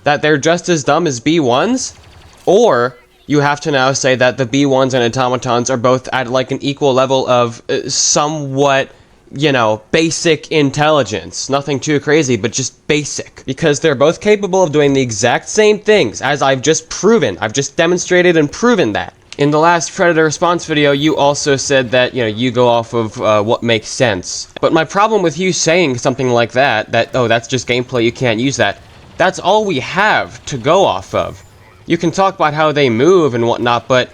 that they're just as dumb as B1s, or you have to now say that the B1s and automatons are both at like an equal level of somewhat, you know, basic intelligence. Nothing too crazy, but just basic. Because they're both capable of doing the exact same things, as I've just proven. I've just demonstrated and proven that. In the last Predator response video, you also said that, you know, you go off of what makes sense. But my problem with you saying something like that, oh, that's just gameplay, you can't use that, that's all we have to go off of. You can talk about how they move and whatnot, but,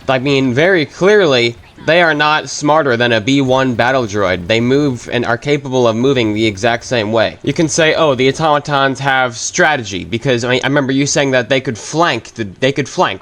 I mean, very clearly, they are not smarter than a B1 battle droid. They move and are capable of moving the exact same way. You can say, oh, the automatons have strategy, because I remember you saying that they could flank,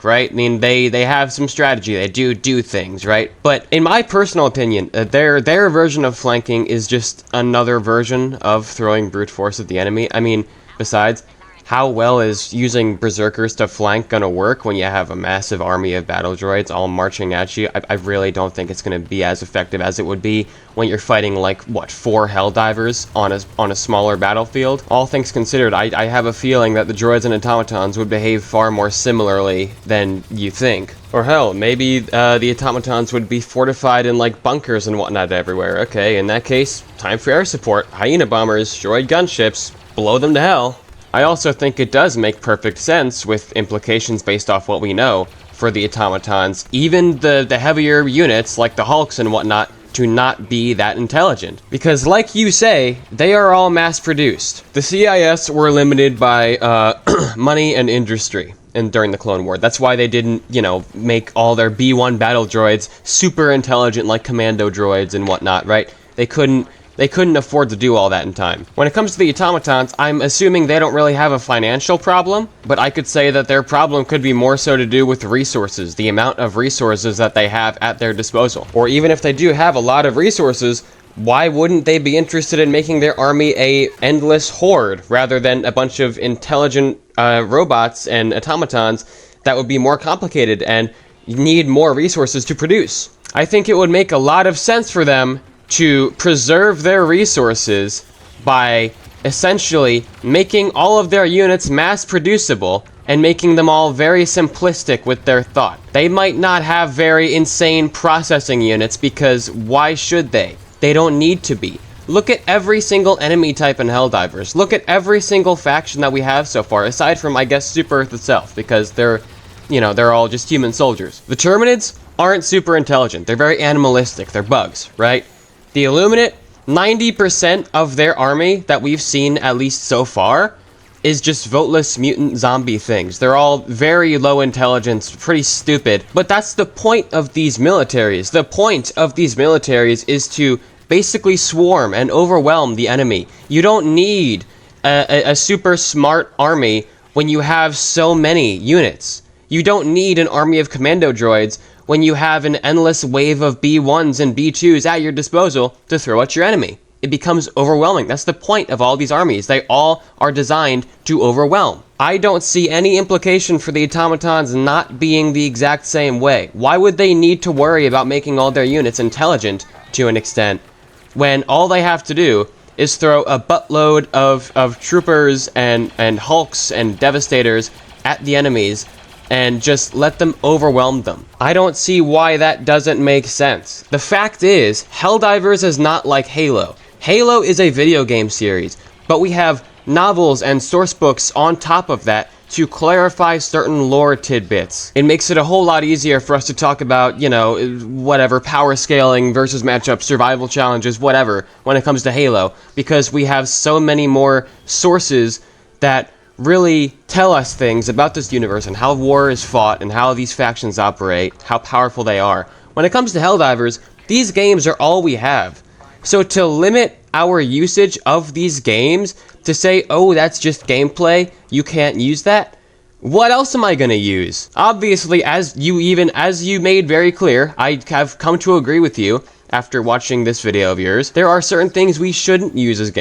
right? I mean, they have some strategy, they do things, right? But in my personal opinion, their version of flanking is just another version of throwing brute force at the enemy. I mean, besides, how well is using berserkers to flank gonna work when you have a massive army of battle droids all marching at you? I really don't think it's gonna be as effective as it would be when you're fighting like, what, 4 Helldivers on a smaller battlefield? All things considered, I have a feeling that the droids and automatons would behave far more similarly than you think. Or hell, maybe the automatons would be fortified in like bunkers and whatnot everywhere. Okay, in that case, time for air support. Hyena bombers, droid gunships, blow them to hell. I also think it does make perfect sense, with implications based off what we know, for the automatons, even the heavier units like the Hulks and whatnot, to not be that intelligent. Because like you say, they are all mass-produced. The CIS were limited by money and industry during the Clone War. That's why they didn't, you know, make all their B1 battle droids super intelligent like commando droids and whatnot, right? They couldn't afford to do all that in time. When it comes to the automatons, I'm assuming they don't really have a financial problem, but I could say that their problem could be more so to do with resources, the amount of resources that they have at their disposal. Or even if they do have a lot of resources, why wouldn't they be interested in making their army a endless horde rather than a bunch of intelligent robots and automatons that would be more complicated and need more resources to produce? I think it would make a lot of sense for them to preserve their resources by essentially making all of their units mass producible and making them all very simplistic with their thought. They might not have very insane processing units, because why should they? They don't need to be. Look at every single enemy type in Helldivers. Look at every single faction that we have so far, aside from, I guess, Super Earth itself, because they're all just human soldiers. The Terminids aren't super intelligent. They're very animalistic. They're bugs, right? The Illuminate, 90% of their army that we've seen, at least so far, is just voteless mutant zombie things. They're all very low intelligence, pretty stupid. But that's the point of these militaries. The point of these militaries is to basically swarm and overwhelm the enemy. You don't need a super smart army when you have so many units. You don't need an army of commando droids when you have an endless wave of B1s and B2s at your disposal to throw at your enemy. it becomes overwhelming. That's the point of all these armies. They all are designed to overwhelm. I don't see any implication for the automatons not being the exact same way. Why would they need to worry about making all their units intelligent to an extent when all they have to do is throw a buttload of troopers and hulks and devastators at the enemies and just let them overwhelm them? I don't see why that doesn't make sense. The fact is, Helldivers is not like Halo. Halo is a video game series, but we have novels and source books on top of that to clarify certain lore tidbits. It makes it a whole lot easier for us to talk about, you know, whatever, power scaling versus matchup, survival challenges, whatever, when it comes to Halo, because we have so many more sources that really tell us things about this universe and how war is fought and how these factions operate, how powerful they are. When it comes to Helldivers, these games are all we have. So to limit our usage of these games, to say, oh, that's just gameplay, you can't use that, what else am I gonna use? Obviously, as you made very clear, I have come to agree with you after watching this video of yours. There are certain things we shouldn't use as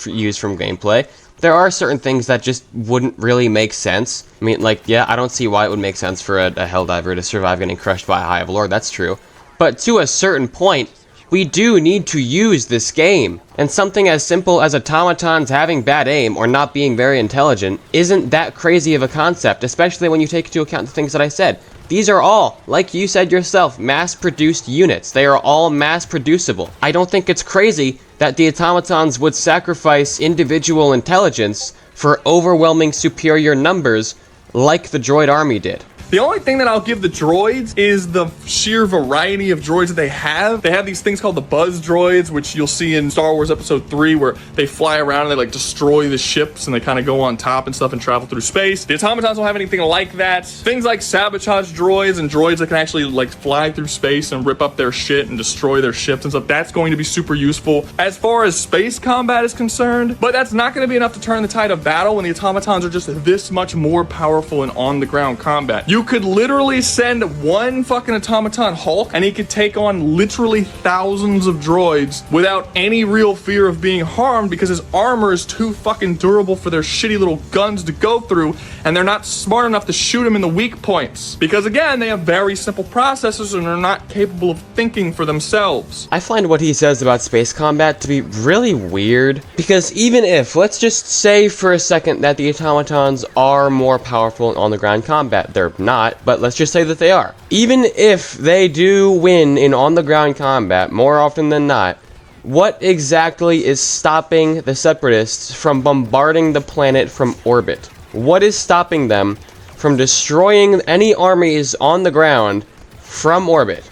use from gameplay. There are certain things that just wouldn't really make sense. I mean, like, yeah, I don't see why it would make sense for a Helldiver to survive getting crushed by a Hive Lord, that's true. But to a certain point, we do need to use this game. And something as simple as automatons having bad aim or not being very intelligent isn't that crazy of a concept, especially when you take into account the things that I said. These are all, like you said yourself, mass-produced units. They are all mass-producible. I don't think it's crazy that the automatons would sacrifice individual intelligence for overwhelming superior numbers like the droid army did. The only thing that I'll give the droids is the sheer variety of droids that they have. They have these things called the buzz droids, which you'll see in Star Wars Episode 3, where they fly around and they like destroy the ships and they kind of go on top and stuff and travel through space. The automatons don't have anything like that. Things like sabotage droids and droids that can actually like fly through space and rip up their shit and destroy their ships and stuff, that's going to be super useful as far as space combat is concerned. But that's not going to be enough to turn the tide of battle when the automatons are just this much more powerful in on-the-ground combat. You could literally send one fucking automaton Hulk and he could take on literally thousands of droids without any real fear of being harmed because his armor is too fucking durable for their shitty little guns to go through, and they're not smart enough to shoot him in the weak points because, again, they have very simple processors and are not capable of thinking for themselves. I find what he says about space combat to be really weird, because even if, let's just say for a second that the automatons are more powerful in on-the-ground combat, they're not, but let's just say that they are. Even if they do win in on-the-ground combat more often than not, what exactly is stopping the Separatists from bombarding the planet from orbit? What is stopping them from destroying any armies on the ground from orbit?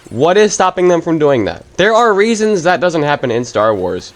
What is stopping them from doing that? There are reasons that doesn't happen in Star Wars,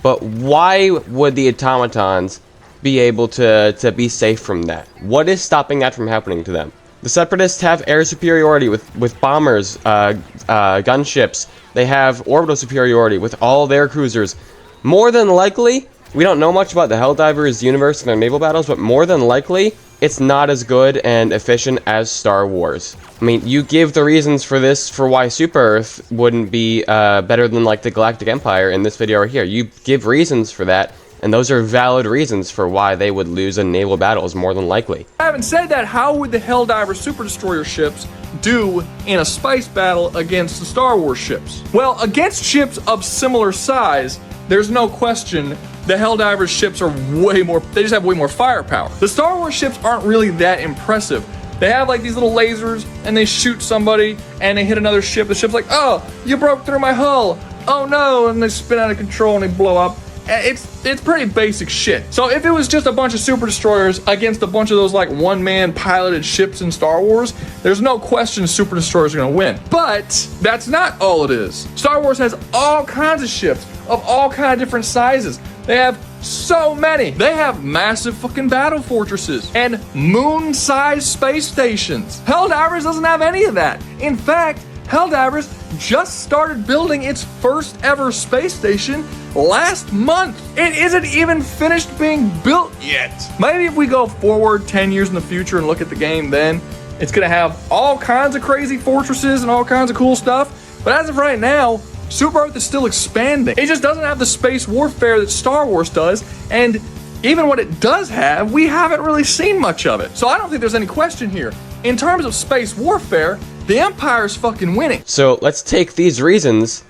but why would the automatons be able to be safe from that? What is stopping that from happening to them? The Separatists have air superiority with bombers, gunships. They have orbital superiority with all their cruisers. More than likely, we don't know much about the Helldivers universe and their naval battles, but more than likely, it's not as good and efficient as Star Wars. I mean, you give the reasons for this, for why Super Earth wouldn't be better than like the Galactic Empire in this video right here. You give reasons for that, and those are valid reasons for why they would lose in naval battles more than likely. Having said that, how would the Helldiver Super Destroyer ships do in a space battle against the Star Wars ships? Well, against ships of similar size, there's no question the Helldiver's ships are way more, they just have way more firepower. The Star Wars ships aren't really that impressive. They have like these little lasers and they shoot somebody and they hit another ship. The ship's like, oh, you broke through my hull. Oh no, and they spin out of control and they blow up. It's pretty basic shit. So if it was just a bunch of super destroyers against a bunch of those like one-man piloted ships in Star Wars, there's no question super destroyers are gonna win. But that's not all it is. Star Wars has all kinds of ships of all kinds of different sizes. They have so many. They have massive fucking battle fortresses and moon-sized space stations. Helldivers doesn't have any of that. In fact, Helldivers just started building its first ever space station last month. It isn't even finished being built yet. Maybe if we go forward 10 years in the future and look at the game then, it's gonna have all kinds of crazy fortresses and all kinds of cool stuff. But as of right now, Super Earth is still expanding. It just doesn't have the space warfare that Star Wars does, and even what it does have, we haven't really seen much of it. So I don't think there's any question here. In terms of space warfare, the Empire's fucking winning. So let's take these reasons,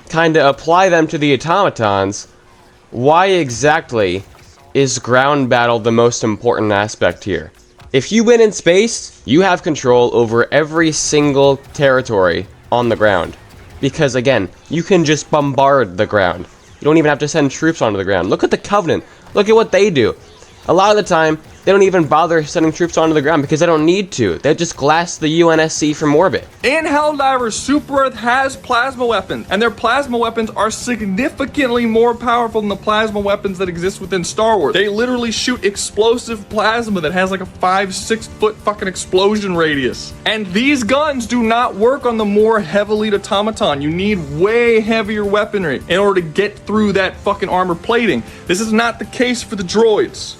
kinda apply them to the automatons. Why exactly is ground battle the most important aspect here? If you win in space, you have control over every single territory on the ground. Because again, you can just bombard the ground. You don't even have to send troops onto the ground. Look at the Covenant. Look at what they do. A lot of the time, they don't even bother sending troops onto the ground because they don't need to. They just glass the UNSC from orbit. In Helldivers, Super Earth has plasma weapons, and their plasma weapons are significantly more powerful than the plasma weapons that exist within Star Wars. They literally shoot explosive plasma that has like a 5-6 foot fucking explosion radius. And these guns do not work on the more heavily automaton. You need way heavier weaponry in order to get through that fucking armor plating. This is not the case for the droids.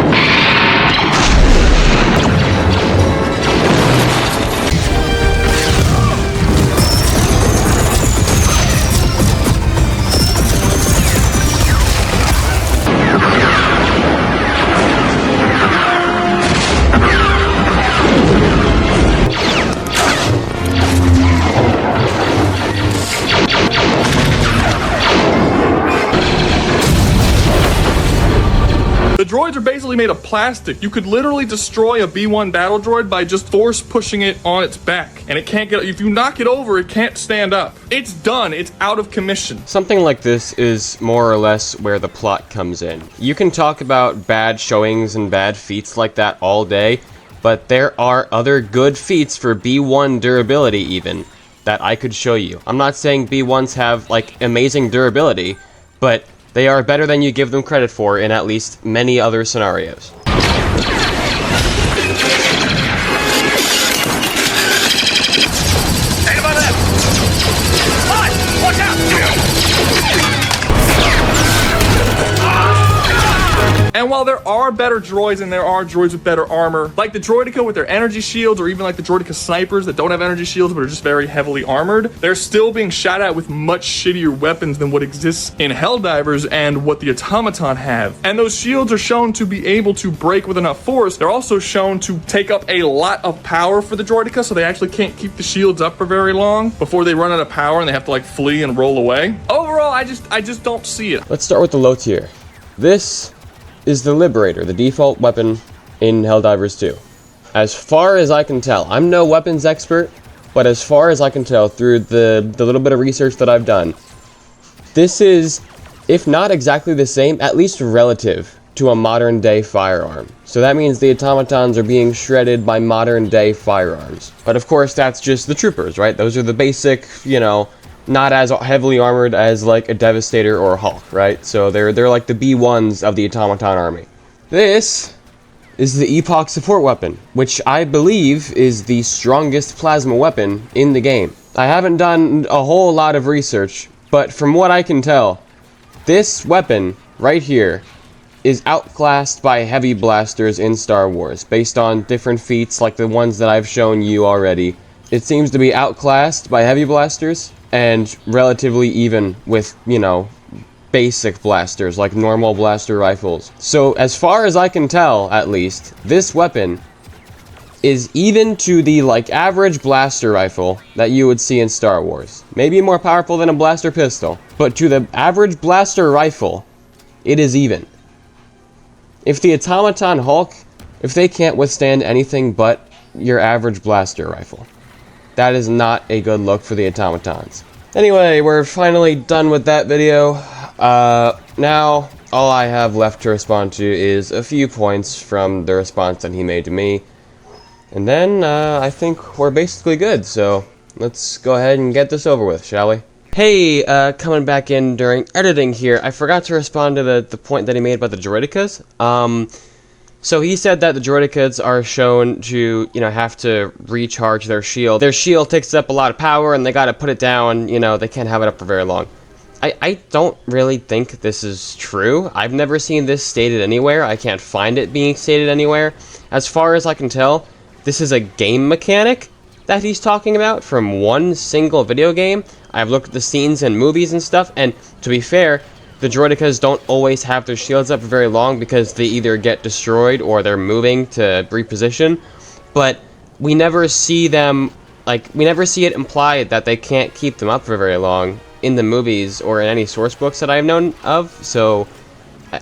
The droids are basically made of plastic. You could literally destroy a B-1 battle droid by just force pushing it on its back. And it can't get, if you knock it over, it can't stand up. It's done, it's out of commission. Something like this is more or less where the plot comes in. You can talk about bad showings and bad feats like that all day, but there are other good feats for B1 durability even that I could show you. I'm not saying B1s have like amazing durability, but they are better than you give them credit for in at least many other scenarios. And while there are better droids and there are droids with better armor, like the Droideka with their energy shields, or even like the Droideka snipers that don't have energy shields but are just very heavily armored, they're still being shot at with much shittier weapons than what exists in Helldivers and what the Automaton have. And those shields are shown to be able to break with enough force. They're also shown to take up a lot of power for the Droideka, so they actually can't keep the shields up for very long before they run out of power and they have to like flee and roll away. Overall, I just don't see it. Let's start with the low tier. This is the Liberator, the default weapon in Helldivers 2. As far as I can tell, I'm no weapons expert, but as far as I can tell through the little bit of research that I've done, this is, if not exactly the same, at least relative to a modern day firearm. So that means the automatons are being shredded by modern day firearms. But of course, that's just the troopers, right? Those are the basic, you know, not as heavily armored as like a Devastator or a Hulk, right? So they're like the B1s of the automaton army. This is the Epoch support weapon, which I believe is the strongest plasma weapon in the game. I haven't done a whole lot of research, but from what I can tell, this weapon right here is outclassed by heavy blasters in Star Wars, based on different feats like the ones that I've shown you already. It seems to be outclassed by heavy blasters, and relatively even with, you know, basic blasters, like normal blaster rifles. So, as far as I can tell, at least, this weapon is even to the, like, average blaster rifle that you would see in Star Wars. Maybe more powerful than a blaster pistol, but to the average blaster rifle, it is even. If the Automaton Hulk, if they can't withstand anything but your average blaster rifle, that is not a good look for the automatons. Anyway, we're finally done with that video. Now, all I have left to respond to is a few points from the response that he made to me. And then, I think we're basically good, so let's go ahead and get this over with, shall we? Hey, coming back in during editing here, I forgot to respond to the point that he made about the Droidekas. So he said that the Droidekas are shown to, you know, have to recharge their shield. Their shield takes up a lot of power and they gotta put it down, you know, they can't have it up for very long. I don't really think this is true. I've never seen this stated anywhere. I can't find it being stated anywhere. As far as I can tell, this is a game mechanic that he's talking about from one single video game. I've looked at the scenes and movies and stuff, and to be fair, the droidicas don't always have their shields up for very long because they either get destroyed or they're moving to reposition, but we never see them, like, we never see it implied that they can't keep them up for very long in the movies or in any source books that I've known of, so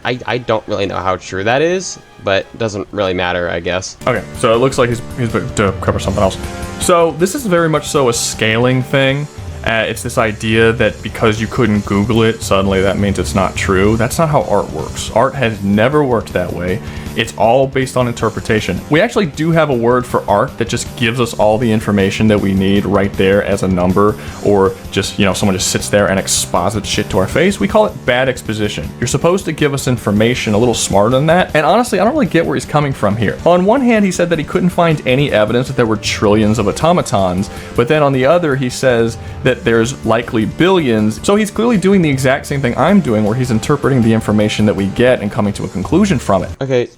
I don't really know how true that is, but it doesn't really matter, I guess. Okay, so it looks like he's about to cover something else. So this is very much so a scaling thing. It's this idea that because you couldn't Google it, suddenly that means it's not true. That's not how art works. Art has never worked that way. It's all based on interpretation. We actually do have a word for art that just gives us all the information that we need right there as a number, or just, you know, someone just sits there and exposits shit to our face. We call it bad exposition. You're supposed to give us information a little smarter than that, and honestly, I don't really get where he's coming from here. On one hand, he said that he couldn't find any evidence that there were trillions of automatons, but then on the other, he says that there's likely billions. So he's clearly doing the exact same thing I'm doing, where he's interpreting the information that we get and coming to a conclusion from it. Okay,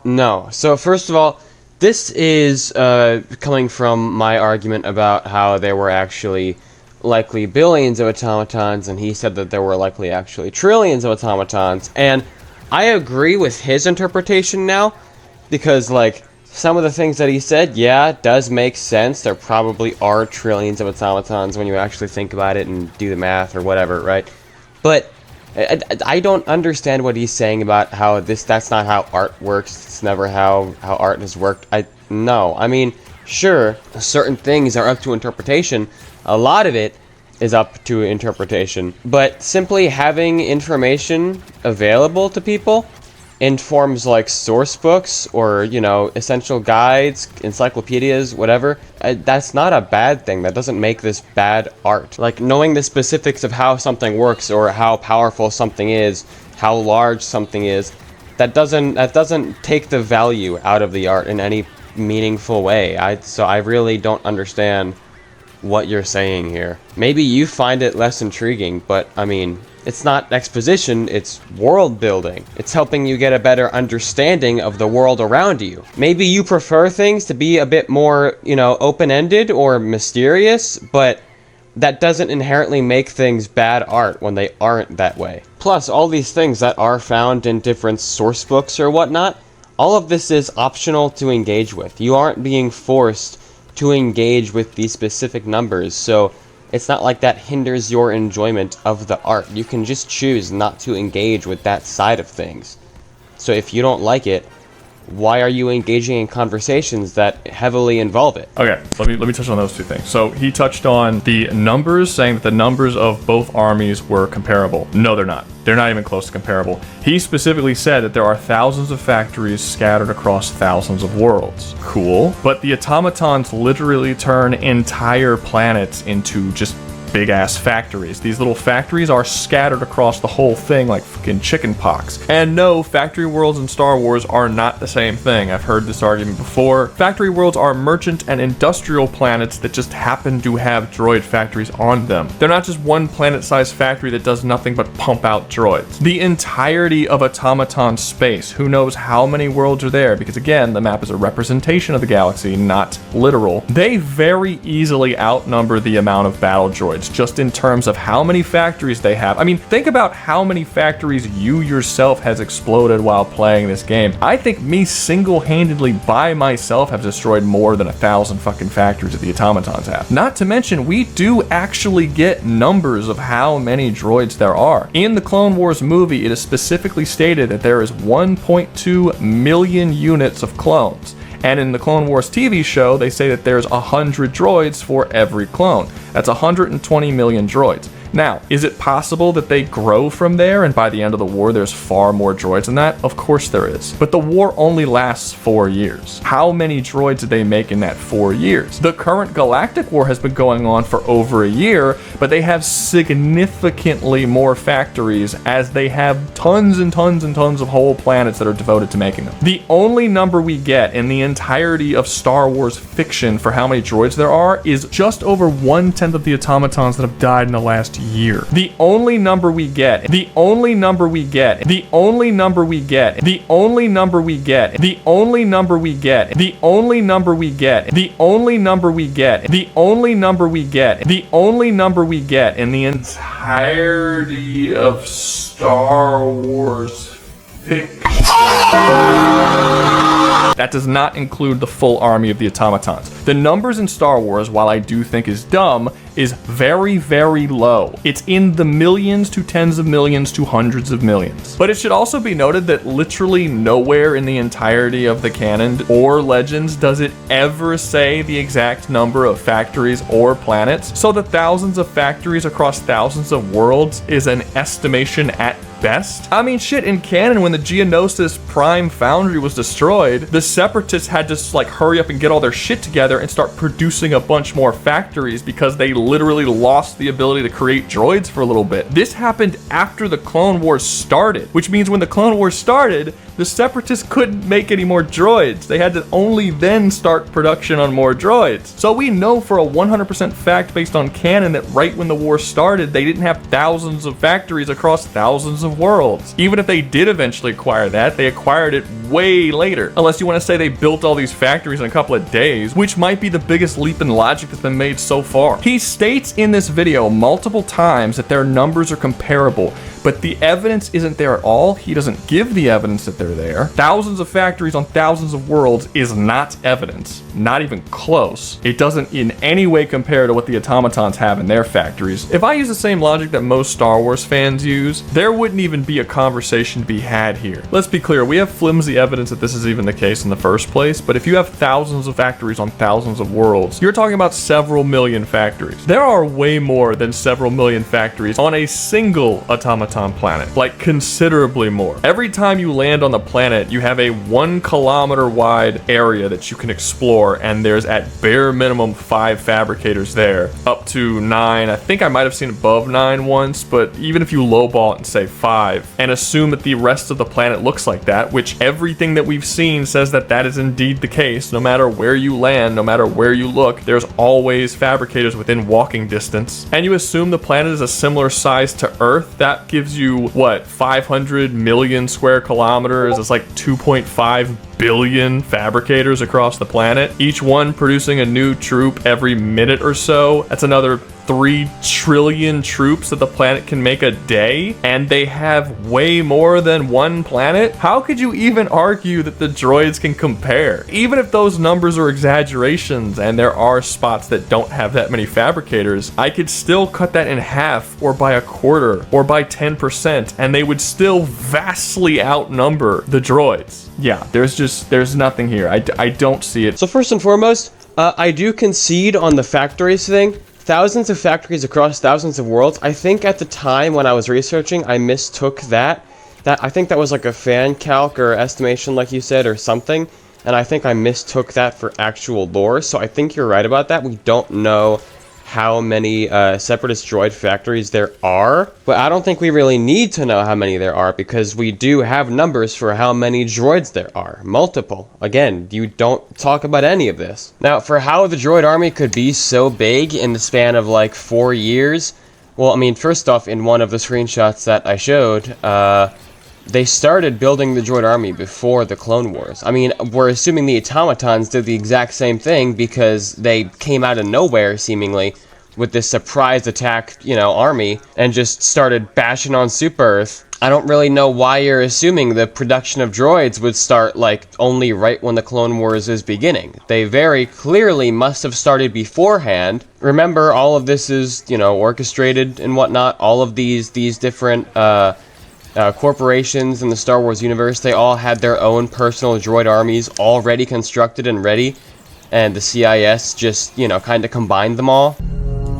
no. So first of all, this is coming from my argument about how there were actually likely billions of automatons, and he said that there were likely actually trillions of automatons, and I agree with his interpretation now, because, like, some of the things that he said, yeah, it does make sense. There probably are trillions of automatons when you actually think about it and do the math or whatever, right? But I don't understand what he's saying about how that's not how art works. It's never how art has worked. No. I mean, sure, certain things are up to interpretation. A lot of it is up to interpretation. But simply having information available to people in forms like source books or, you know, essential guides, encyclopedias, whatever, that's not a bad thing. That doesn't make this bad art. Like, knowing the specifics of how something works or how powerful something is, how large something is, that doesn't take the value out of the art in any meaningful way. So I really don't understand what you're saying here. Maybe you find it less intriguing, but I mean, it's not exposition, it's world building. It's helping you get a better understanding of the world around you. Maybe you prefer things to be a bit more, you know, open-ended or mysterious, but that doesn't inherently make things bad art when they aren't that way. Plus, all these things that are found in different source books or whatnot, all of this is optional to engage with. You aren't being forced to engage with these specific numbers, so it's not like that hinders your enjoyment of the art. You can just choose not to engage with that side of things. So if you don't like it, why are you engaging in conversations that heavily involve it? Okay, let me touch on those two things. So he touched on the numbers, saying that the numbers of both armies were comparable. No, they're not. They're not even close to comparable. He specifically said that there are thousands of factories scattered across thousands of worlds. Cool. But the automatons literally turn entire planets into just big-ass factories. These little factories are scattered across the whole thing like fucking chicken pox. And no, factory worlds in Star Wars are not the same thing. I've heard this argument before. Factory worlds are merchant and industrial planets that just happen to have droid factories on them. They're not just one planet-sized factory that does nothing but pump out droids. The entirety of automaton space, who knows how many worlds are there, because again, the map is a representation of the galaxy, not literal. They very easily outnumber the amount of battle droids, just in terms of how many factories they have. I mean, think about how many factories you yourself has exploded while playing this game. I think me single-handedly by myself have destroyed more than 1,000 fucking factories that the automatons have. Not to mention, we do actually get numbers of how many droids there are. In the Clone Wars movie, it is specifically stated that there is 1.2 million units of clones. And in the Clone Wars TV show, they say that there's 100 droids for every clone. That's 120 million droids. Now, is it possible that they grow from there and by the end of the war there's far more droids than that? Of course there is. But the war only lasts 4 years. How many droids did they make in that 4 years? The current galactic war has been going on for over a year, but they have significantly more factories as they have tons and tons and tons of whole planets that are devoted to making them. The only number we get in the entirety of Star Wars fiction for how many droids there are is just over 1/10 of the automatons that have died in the last next year. The only number we get, the only number we get, the only number we get, the only number we get, the only number we get, the only number we get, the only number we get, the only number we get, the only number we get in the entirety of Star Wars fiction. That does not include the full army of the Automatons. The numbers in Star Wars, while I do think is dumb, is very, very low. It's in the millions to tens of millions to hundreds of millions. But it should also be noted that literally nowhere in the entirety of the canon or Legends does it ever say the exact number of factories or planets. So the thousands of factories across thousands of worlds is an estimation at best. I mean, shit, in canon, when the Geonosis Prime Foundry was destroyed, the Separatists had to like hurry up and get all their shit together and start producing a bunch more factories because they literally lost the ability to create droids for a little bit. This happened after the Clone Wars started, which means when the Clone Wars started, the Separatists couldn't make any more droids. They had to only then start production on more droids. So we know for a 100% fact based on canon that right when the war started, they didn't have thousands of factories across thousands of worlds. Even if they did eventually acquire that, they acquired it way later. Unless you want to say they built all these factories in a couple of days, which might be the biggest leap in logic that's been made so far. He states in this video multiple times that their numbers are comparable, but the evidence isn't there at all. He doesn't give the evidence that they're there. Thousands of factories on thousands of worlds is not evidence. Not even close. It doesn't in any way compare to what the Automatons have in their factories. If I use the same logic that most Star Wars fans use, there wouldn't even be a conversation to be had here. Let's be clear, we have flimsy evidence that this is even the case in the first place, but if you have thousands of factories on thousands of worlds, you're talking about several million factories. There are way more than several million factories on a single automaton planet, like considerably more. Every time you land on the planet, you have a 1 kilometer wide area that you can explore, and there's at bare minimum 5 fabricators there, up to 9. I think I might have seen above 9 once, but even if you lowball it and say 5, and assume that the rest of the planet looks like that, which everything that we've seen says that that is indeed the case, no matter where you land, no matter where you look, there's always fabricators within walking distance, and you assume the planet is a similar size to Earth, that gives you, what, 500 million square kilometers? It's like 2.5 billion fabricators across the planet, each one producing a new troop every minute or so. That's another 3 trillion troops that the planet can make a day, and they have way more than one planet. How could you even argue that the droids can compare? Even if those numbers are exaggerations and there are spots that don't have that many fabricators, I could still cut that in half or by a quarter or by 10%, and they would still vastly outnumber the droids. Yeah, there's nothing here. I don't see it. So first and foremost, I do concede on the factories thing. Thousands of factories across thousands of worlds. I think at the time when I was researching, I mistook that. I think that was like a fan calc or estimation, like you said, or something. And I think I mistook that for actual lore. So I think you're right about that. We don't know how many Separatist droid factories there are, but I don't think we really need to know how many there are, because we do have numbers for how many droids there are. Multiple. Again, you don't talk about any of this. Now, for how the droid army could be so big in the span of like 4 years, well, I mean, first off, in one of the screenshots that I showed, they started building the droid army before the Clone Wars. I mean, we're assuming the Automatons did the exact same thing because they came out of nowhere, seemingly, with this surprise attack, army, and just started bashing on Super Earth. I don't really know why you're assuming the production of droids would start, like, only right when the Clone Wars is beginning. They very clearly must have started beforehand. Remember, all of this is, orchestrated and whatnot. All of these different, corporations in the Star Wars universe, they all had their own personal droid armies already constructed and ready, and the CIS just, kind of combined them all.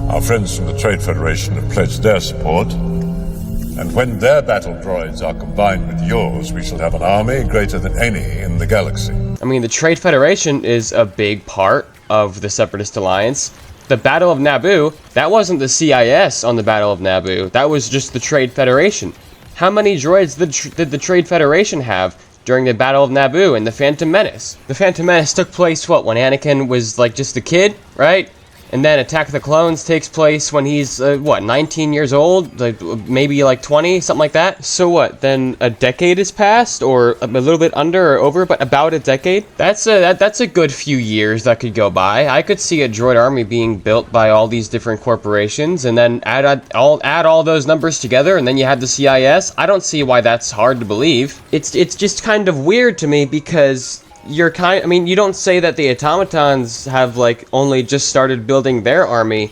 Our friends from the Trade Federation have pledged their support, and when their battle droids are combined with yours, we shall have an army greater than any in the galaxy. I mean, the Trade Federation is a big part of the Separatist Alliance. The Battle of Naboo, that wasn't the CIS on the Battle of Naboo, that was just the Trade Federation. How many droids did the Trade Federation have during the Battle of Naboo and the Phantom Menace? The Phantom Menace took place, when Anakin was, like, just a kid, right? And then Attack of the Clones takes place when he's, what, 19 years old? Like, maybe like 20, something like that? So what, then a decade has passed? Or a little bit under or over, but about a decade? That's a good few years that could go by. I could see a droid army being built by all these different corporations, and then add all those numbers together, and then you have the CIS. I don't see why that's hard to believe. It's just kind of weird to me, because you don't say that the Automatons have, like, only just started building their army,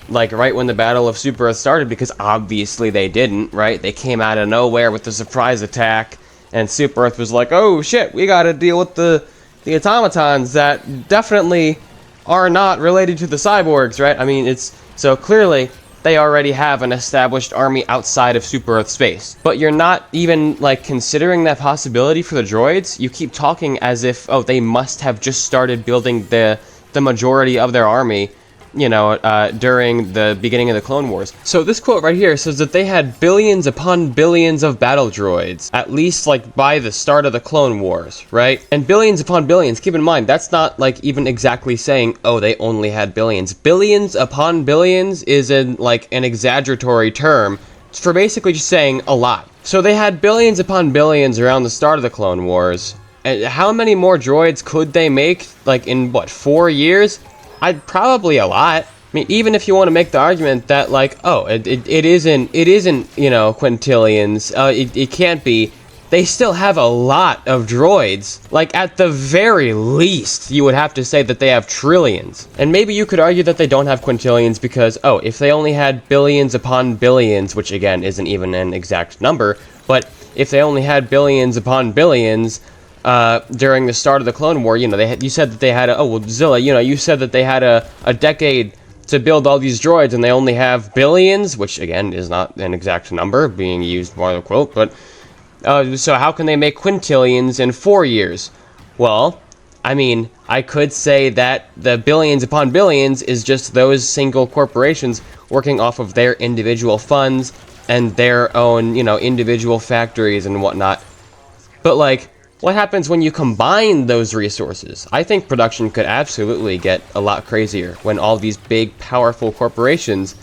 like, right when the Battle of Super Earth started, because obviously they didn't, right? They came out of nowhere with the surprise attack, and Super Earth was like, oh shit, we gotta deal with the Automatons that definitely are not related to the cyborgs, right? I mean, so clearly they already have an established army outside of Super Earth space. But you're not even, like, considering that possibility for the droids. You keep talking as if, oh, they must have just started building the majority of their army, you know, during the beginning of the Clone Wars. So this quote right here says that they had billions upon billions of battle droids, at least, like, by the start of the Clone Wars, right? And billions upon billions, keep in mind, that's not, like, even exactly saying, oh, they only had billions. Billions upon billions is, an exaggeratory term for basically just saying a lot. So they had billions upon billions around the start of the Clone Wars. And how many more droids could they make, like, in, what, 4 years? Probably a lot. I mean, even if you want to make the argument that, like, oh, it isn't, you know, quintillions, it can't be, they still have a lot of droids. Like, at the very least, you would have to say that they have trillions. And maybe you could argue that they don't have quintillions because, oh, if they only had billions upon billions, which again isn't even an exact number, but if they only had billions upon billions, during the start of the Clone War, you know, you said that they had Zilla, you know, you said that they had a decade to build all these droids, and they only have billions, which again is not an exact number being used by the quote, but so how can they make quintillions in 4 years? Well, I mean, I could say that the billions upon billions is just those single corporations working off of their individual funds and their own, you know, individual factories and whatnot. But, like, what happens when you combine those resources? I think production could absolutely get a lot crazier when all these big, powerful corporations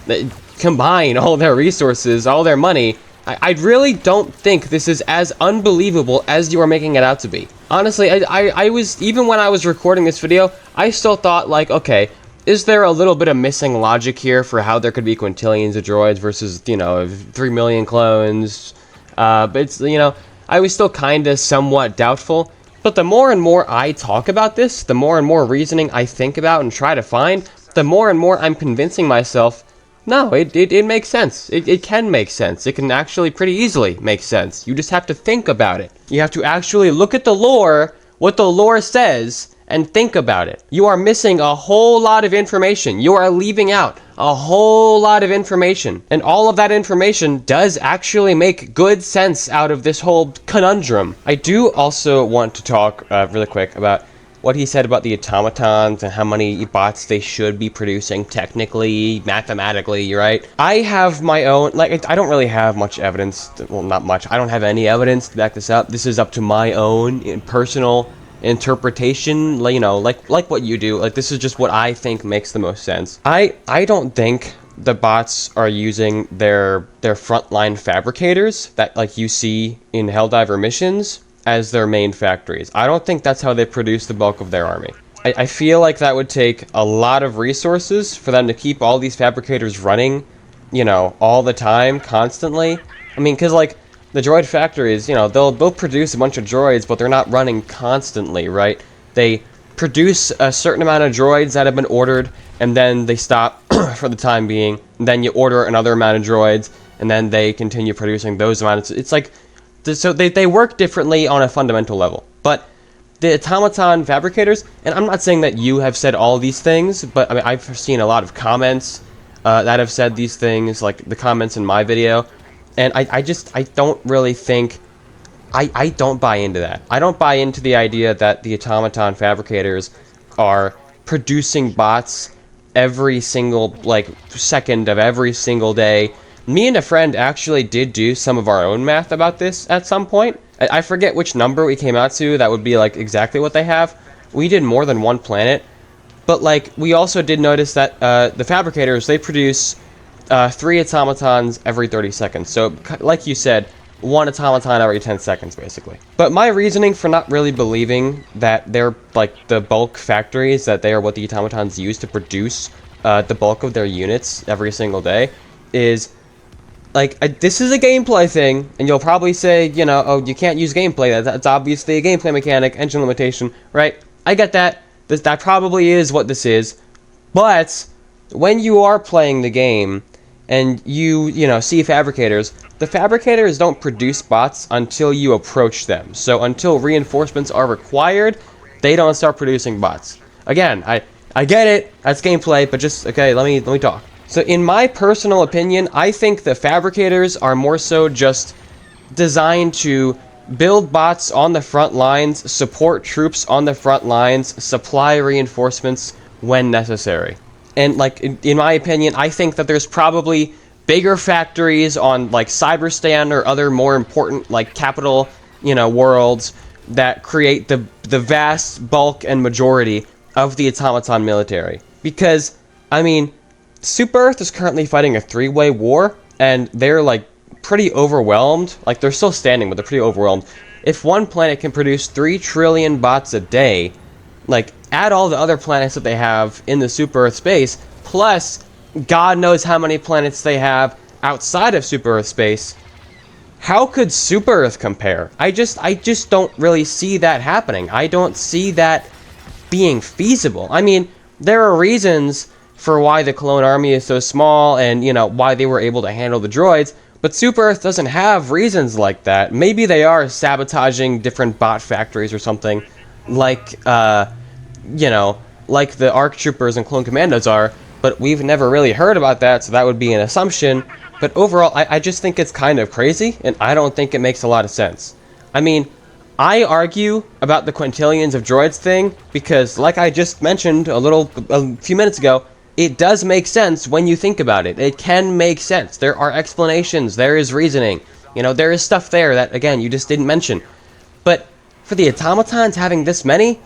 that combine all their resources, all their money. I really don't think this is as unbelievable as you are making it out to be. Honestly, I was, even when I was recording this video, I still thought, like, okay, is there a little bit of missing logic here for how there could be quintillions of droids versus, you know, 3 million clones? But it's, you know, I was still kind of somewhat doubtful, but the more and more I talk about this, the more and more reasoning I think about and try to find, the more and more I'm convincing myself, no, it makes sense. It can make sense. It can actually pretty easily make sense. You just have to think about it. You have to actually look at the lore, what the lore says, and think about it. You are missing a whole lot of information. You are leaving out a whole lot of information. And all of that information does actually make good sense out of this whole conundrum. I do also want to talk really quick about what he said about the automatons and how many bots they should be producing technically, mathematically, right? I have my own, like, I don't really have much evidence, well, not much. I don't have any evidence to back this up. This is up to my own personal interpretation, you know, like what you do. Like, this is just what I think makes the most sense. I don't think the bots are using their frontline fabricators that, like, you see in Helldiver missions as their main factories. I don't think that's how they produce the bulk of their army. I feel like that would take a lot of resources for them to keep all these fabricators running, you know, all the time, constantly. I mean, because, like, the droid factories, you know, they'll produce a bunch of droids, but they're not running constantly, right? They produce a certain amount of droids that have been ordered, and then they stop for the time being. And then you order another amount of droids, and then they continue producing those amounts. It's like, so they work differently on a fundamental level. But the automaton fabricators, and I'm not saying that you have said all these things, but I mean, I've seen a lot of comments that have said these things, like the comments in my video. And I don't really think, I don't buy into that. I don't buy into the idea that the automaton fabricators are producing bots every single, like, second of every single day. Me and a friend actually did do some of our own math about this at some point. I forget which number we came out to that would be, like, exactly what they have. We did more than one planet, But, like, we also did notice that the fabricators, they produce 3 automatons every 30 seconds. So, like you said, 1 automaton every 10 seconds, basically. But my reasoning for not really believing that they're, like, the bulk factories, that they are what the automatons use to produce the bulk of their units every single day, is, like, this is a gameplay thing, and you'll probably say, you know, oh, you can't use gameplay, that's obviously a gameplay mechanic, engine limitation, right? I get that. That probably is what this is. But when you are playing the game and you know, see fabricators, the fabricators don't produce bots until you approach them. So until reinforcements are required, they don't start producing bots. Again, I get it, that's gameplay, but just, okay, let me talk. So in my personal opinion, I think the fabricators are more so just designed to build bots on the front lines, support troops on the front lines, supply reinforcements when necessary. And, like, in my opinion, I think that there's probably bigger factories on, like, Cyberstan or other more important, like, capital, you know, worlds that create the vast bulk and majority of the automaton military. Because, I mean, Super Earth is currently fighting a 3-way war, and they're, like, pretty overwhelmed. Like, they're still standing, but they're pretty overwhelmed. If one planet can produce 3 trillion bots a day, like, add all the other planets that they have in the Super Earth space, plus God knows how many planets they have outside of Super Earth space, how could Super Earth compare? I just don't really see that happening. I don't see that being feasible. I mean, there are reasons for why the Clone Army is so small and, you know, why they were able to handle the droids, but Super Earth doesn't have reasons like that. Maybe they are sabotaging different bot factories or something, like, you know, like the ARC Troopers and Clone Commandos are, but we've never really heard about that, so that would be an assumption. But overall, I just think it's kind of crazy, and I don't think it makes a lot of sense. I mean, I argue about the quintillions of droids thing, because, like I just mentioned a few minutes ago, it does make sense when you think about it. It can make sense. There are explanations. There is reasoning. You know, there is stuff there that, again, you just didn't mention. But for the automatons having this many,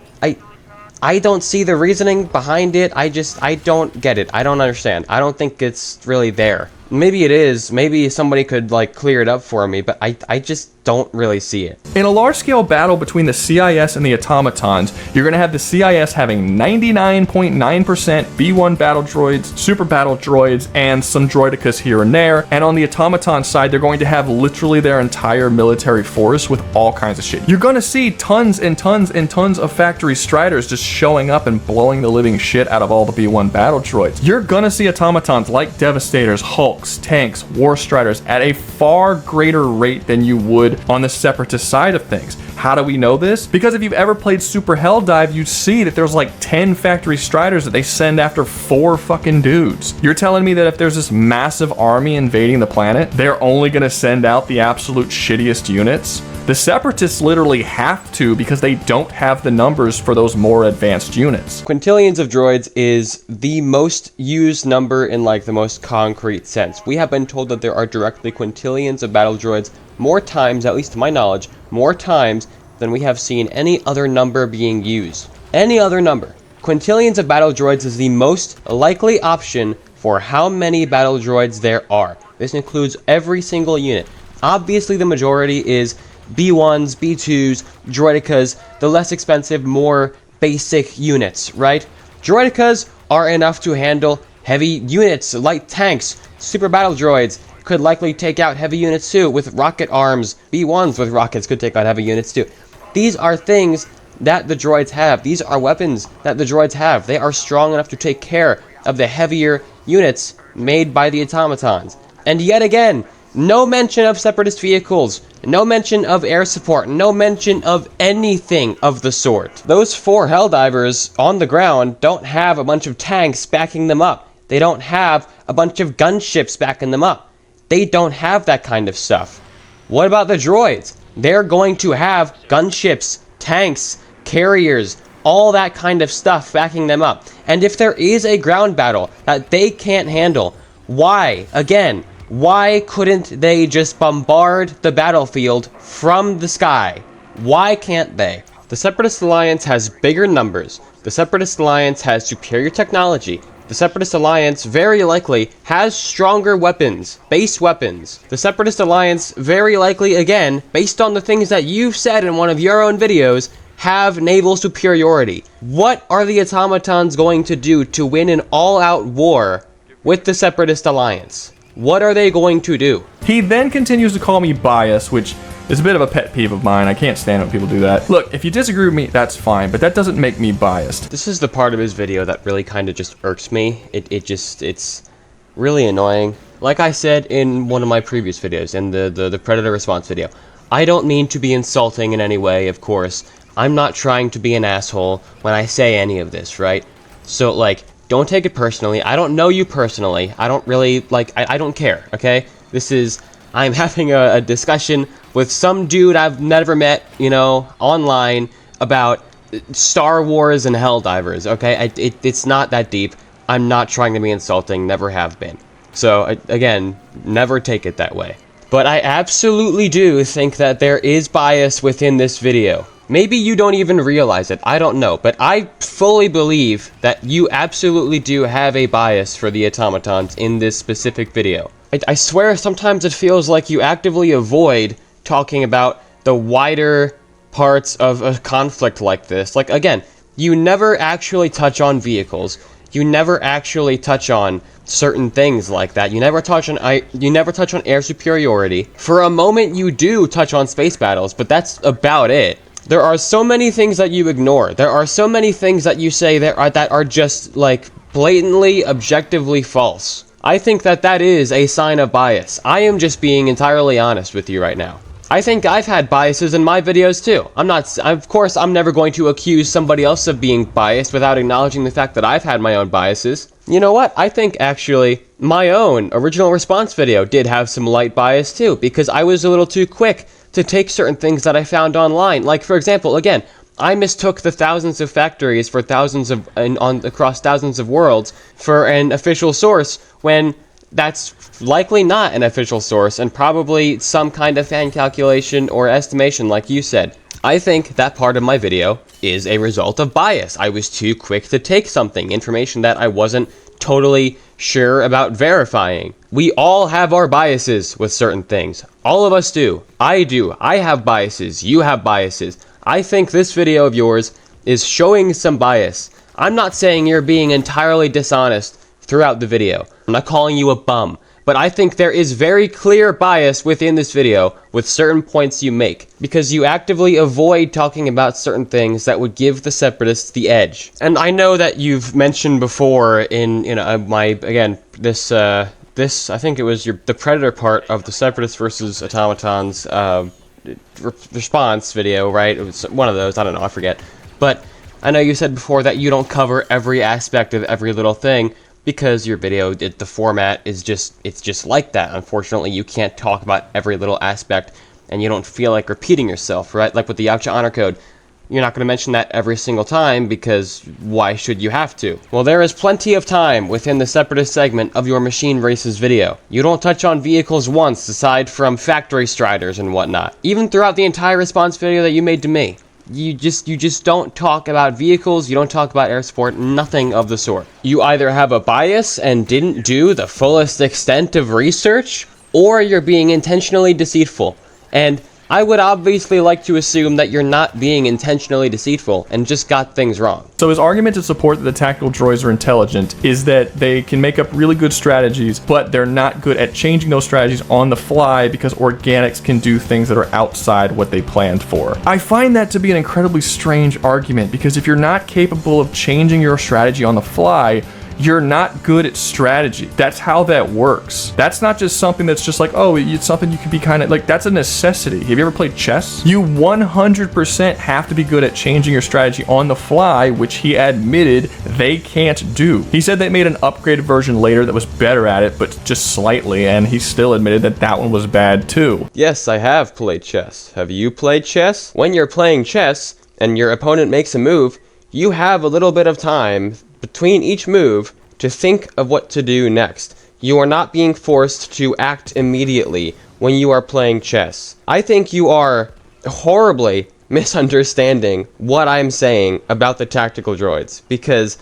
I don't see the reasoning behind it. I don't get it. I don't understand. I don't think it's really there. Maybe it is. Maybe somebody could, like, clear it up for me, but I just don't really see it. In a large-scale battle between the CIS and the Automatons, you're going to have the CIS having 99.9% B1 battle droids, super battle droids, and some droidicas here and there. And on the Automaton side, they're going to have literally their entire military force with all kinds of shit. You're going to see tons and tons and tons of factory striders just showing up and blowing the living shit out of all the B1 battle droids. You're going to see Automatons like Devastators, Hulks, tanks, War Striders at a far greater rate than you would on the Separatist side of things. How do we know this? Because if you've ever played Super Helldive, you see that there's like 10 factory striders that they send after 4 fucking dudes. You're telling me that if there's this massive army invading the planet, they're only gonna send out the absolute shittiest units? The Separatists literally have to, because they don't have the numbers for those more advanced units. Quintillions of droids is the most used number in, like, the most concrete sense. We have been told that there are directly quintillions of battle droids more times, at least to my knowledge, more times than we have seen any other number being used. Any other number. Quintillions of battle droids is the most likely option for how many battle droids there are. This includes every single unit. Obviously, the majority is B1s, B2s, droidicas, the less expensive, more basic units, right? Droidicas are enough to handle heavy units, light tanks, super battle droids could likely take out heavy units too, with rocket arms. B1s with rockets could take out heavy units too. These are things that the droids have. These are weapons that the droids have. They are strong enough to take care of the heavier units made by the automatons. And yet again, no mention of separatist vehicles, no mention of air support, no mention of anything of the sort. Those 4 Helldivers on the ground don't have a bunch of tanks backing them up. They don't have a bunch of gunships backing them up. They don't have that kind of stuff. What about the droids? They're going to have gunships, tanks, carriers, all that kind of stuff backing them up. And if there is a ground battle that they can't handle, why? Again, why couldn't they just bombard the battlefield from the sky? Why can't they? The Separatist Alliance has bigger numbers, The Separatist Alliance has superior technology. The Separatist Alliance very likely has stronger weapons, base weapons. The Separatist Alliance very likely, again, based on the things that you've said in one of your own videos, have naval superiority. What are the Automatons going to do to win an all-out war with the Separatist Alliance? What are they going to do? He then continues to call me biased, which is a bit of a pet peeve of mine. I can't stand when people do that. Look, if you disagree with me, that's fine, but that doesn't make me biased. This is the part of his video that really kind of just irks me. It's really annoying. Like I said in one of my previous videos, in the Predator response video, I don't mean to be insulting in any way, of course. I'm not trying to be an asshole when I say any of this, right? So, like, don't take it personally. I don't know you personally. I don't really, like, I don't care, okay? I'm having a discussion with some dude I've never met, you know, online about Star Wars and Helldivers, okay? It's not that deep. I'm not trying to be insulting, never have been. So, again, never take it that way. But I absolutely do think that there is bias within this video. Maybe you don't even realize it, I don't know, but I fully believe that you absolutely do have a bias for the Automatons in this specific video. I swear sometimes it feels like you actively avoid talking about the wider parts of a conflict like this. Like, again, you never actually touch on vehicles. You never actually touch on certain things like that. You never touch on air superiority. For a moment you do touch on space battles, but that's about it. There are so many things that you ignore. There are so many things that you say that are just, like, blatantly, objectively false. I think that is a sign of bias. I am just being entirely honest with you right now. I think I've had biases in my videos too. Of course, I'm never going to accuse somebody else of being biased without acknowledging the fact that I've had my own biases. You know what? I think, actually, my own original response video did have some light bias too, because I was a little too quick to take certain things that I found online. Like, for example, again, I mistook the thousands of factories for across thousands of worlds for an official source, when that's likely not an official source and probably some kind of fan calculation or estimation, like you said. I think that part of my video is a result of bias. I was too quick to take information that I wasn't totally sure about verifying. We all have our biases with certain things. All of us do. I do. I have biases. You have biases. I think this video of yours is showing some bias. I'm not saying you're being entirely dishonest throughout the video. I'm not calling you a bum, but I think there is very clear bias within this video with certain points you make, because you actively avoid talking about certain things that would give the Separatists the edge. And I know that you've mentioned before in this I think it was the Predator part of the Separatists versus Automatons response video, right? It was one of those, I don't know, I forget. But I know you said before that you don't cover every aspect of every little thing, because your video, the format is just like that. Unfortunately, you can't talk about every little aspect, and you don't feel like repeating yourself, right? Like with the Yautja Honor Code, you're not going to mention that every single time, because why should you have to? Well, there is plenty of time within the Separatist segment of your Machine Races video. You don't touch on vehicles once, aside from factory striders and whatnot. Even throughout the entire response video that you made to me. You just don't talk about vehicles, you don't talk about air support, nothing of the sort. You either have a bias and didn't do the fullest extent of research, or you're being intentionally deceitful. And I would obviously like to assume that you're not being intentionally deceitful and just got things wrong. So his argument to support that the tactical droids are intelligent is that they can make up really good strategies, but they're not good at changing those strategies on the fly because organics can do things that are outside what they planned for. I find that to be an incredibly strange argument, because if you're not capable of changing your strategy on the fly, you're not good at strategy. That's how that works. That's not just something that's just like, oh, it's something you can be kind of like, that's a necessity. Have you ever played chess? You 100% have to be good at changing your strategy on the fly, which he admitted they can't do. He said they made an upgraded version later that was better at it, but just slightly, and he still admitted that that one was bad too. Yes, I have played chess. Have you played chess? When you're playing chess and your opponent makes a move, you have a little bit of time between each move to think of what to do next. You are not being forced to act immediately when you are playing chess. I think you are horribly misunderstanding what I'm saying about the tactical droids, because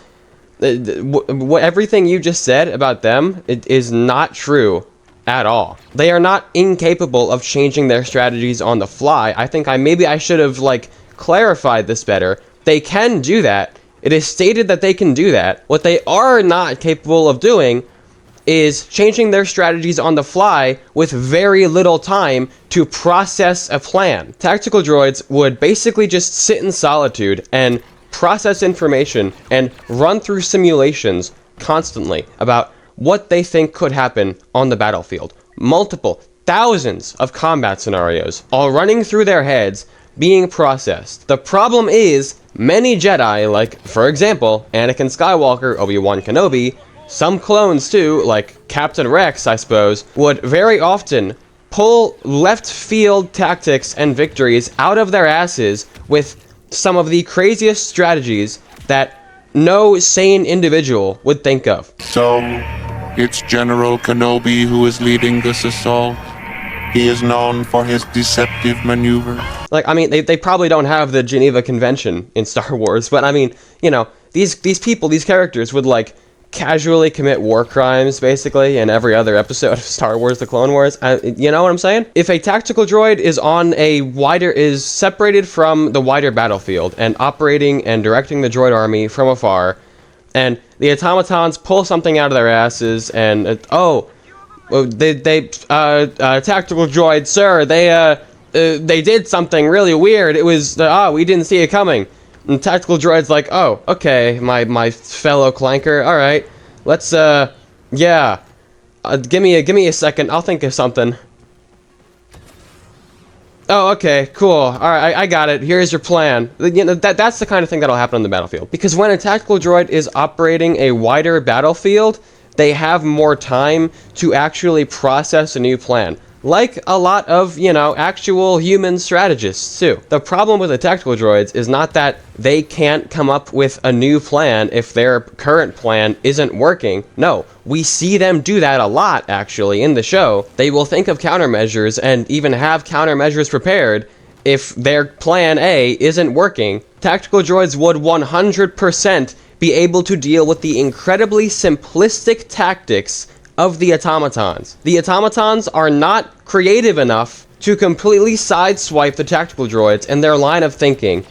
everything you just said about them, it is not true at all. They are not incapable of changing their strategies on the fly. I think maybe I should have, like, clarified this better. They can do that. It is stated that they can do that. What they are not capable of doing is changing their strategies on the fly with very little time to process a plan. Tactical droids would basically just sit in solitude and process information and run through simulations constantly about what they think could happen on the battlefield. Multiple, thousands of combat scenarios, all running through their heads, being processed. The problem is, many Jedi, like, for example, Anakin Skywalker, Obi-Wan Kenobi, some clones too, like Captain Rex, I suppose, would very often pull left field tactics and victories out of their asses with some of the craziest strategies that no sane individual would think of. So, it's General Kenobi who is leading this assault. He is known for his deceptive maneuvers. Like, I mean, they probably don't have the Geneva Convention in Star Wars, but I mean, you know, these people, these characters would, like, casually commit war crimes, basically, in every other episode of Star Wars: The Clone Wars. You know what I'm saying? If a tactical droid is separated from the wider battlefield and operating and directing the droid army from afar, and the automatons pull something out of their asses and, tactical droid, sir, they did something really weird. It was, we didn't see it coming. And tactical droid's like, oh, okay, my fellow clanker, alright, let's, yeah, give me a second, I'll think of something. Oh, okay, cool, alright, I got it, here's your plan. You know, that's the kind of thing that'll happen on the battlefield. Because when a tactical droid is operating a wider battlefield, they have more time to actually process a new plan. Like a lot of, you know, actual human strategists, too. The problem with the tactical droids is not that they can't come up with a new plan if their current plan isn't working. No, we see them do that a lot, actually, in the show. They will think of countermeasures and even have countermeasures prepared if their plan A isn't working. Tactical droids would 100% be able to deal with the incredibly simplistic tactics of the automatons. The automatons are not creative enough to completely sideswipe the tactical droids and their line of thinking